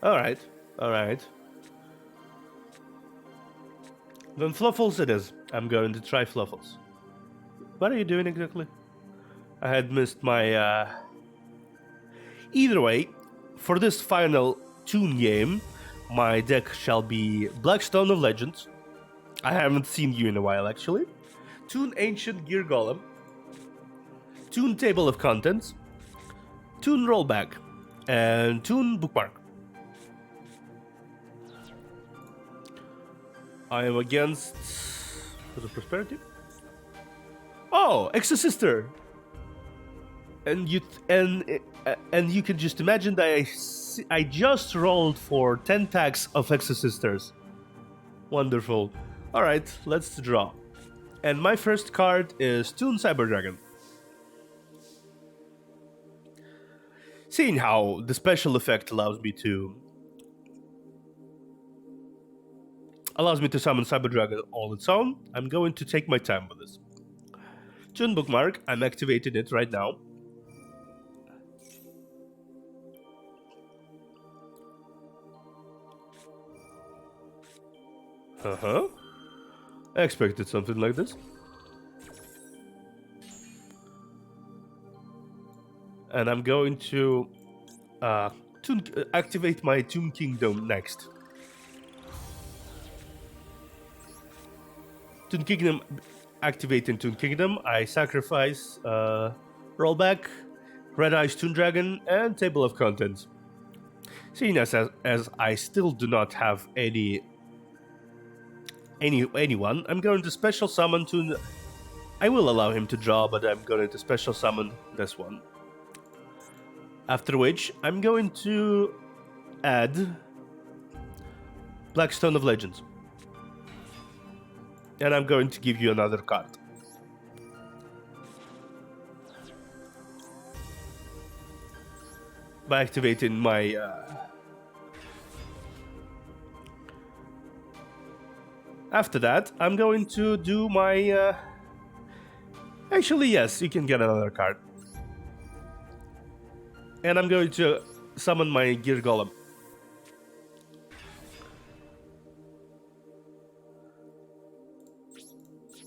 Alright. Then Fluffles it is. I'm going to try Fluffles. What are you doing exactly? I had missed my... Either way, for this final Toon game, my deck shall be Blackstone of Legends. I haven't seen you in a while, actually. Toon Ancient Gear Golem. Toon Table of Contents. Toon Rollback. And Toon Bookmark. I am against... Was it Prosperity? Oh, Ex-Sister! And you can just imagine that I just rolled for 10 packs of Exorcisters. Wonderful. All right, let's draw. And my first card is Toon Cyber Dragon. Seeing how the special effect allows me to summon Cyber Dragon all its own, I'm going to take my time with this. Toon Bookmark, I'm activating it right now. I expected something like this. And I'm going to activate my Toon Kingdom next. Toon Kingdom, activating Toon Kingdom, I sacrifice Rollback, Red Eyes Toon Dragon, and Table of Contents. Seeing as I still do not have anyone, I'm going to special summon Toon. I will allow him to draw, but I'm going to special summon this one. After which, I'm going to add Blackstone of Legends. And I'm going to give you another card. By activating my... After that, I'm going to do my... Actually, yes, you can get another card. And I'm going to summon my Gear Golem.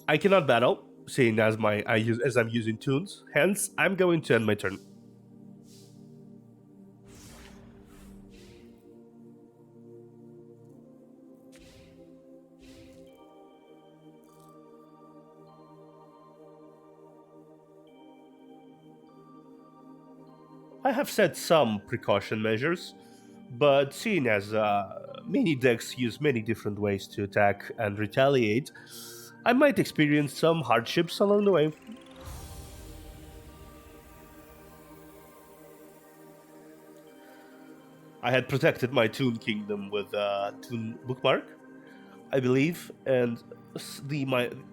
I cannot battle, seeing as I'm using tunes. Hence, I'm going to end my turn. I have set some precaution measures, but seeing as many decks use many different ways to attack and retaliate, I might experience some hardships along the way. I had protected my Toon Kingdom with Toon Bookmark, I believe, and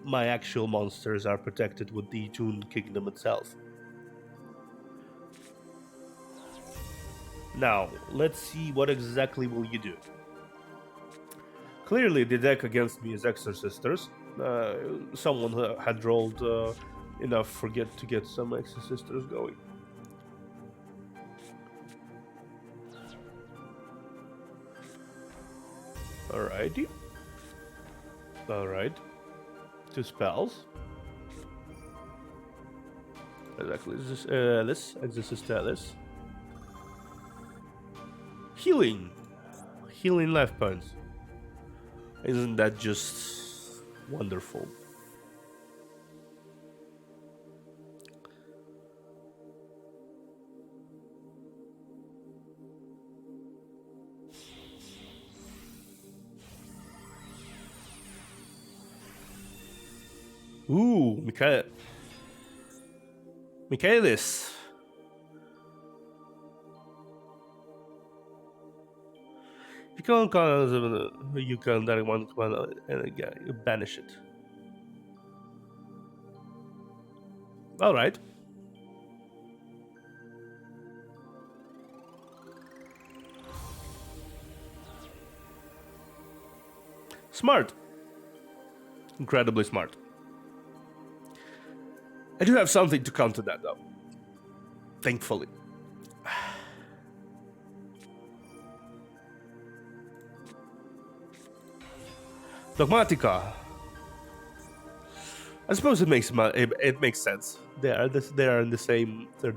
my actual monsters are protected with the Toon Kingdom itself. Now, let's see what exactly will you do. Clearly, the deck against me is Exorcisters. Someone had rolled enough to get some Exorcisters going. Alrighty. Alright. 2 spells. Exactly. This Exorcist. Healing life points. Isn't that just wonderful? Ooh, Michaelis. You can direct one and banish it. All right. Smart. Incredibly smart. I do have something to counter that, though. Thankfully. Dogmatica. I suppose it makes sense. They are in the same. They're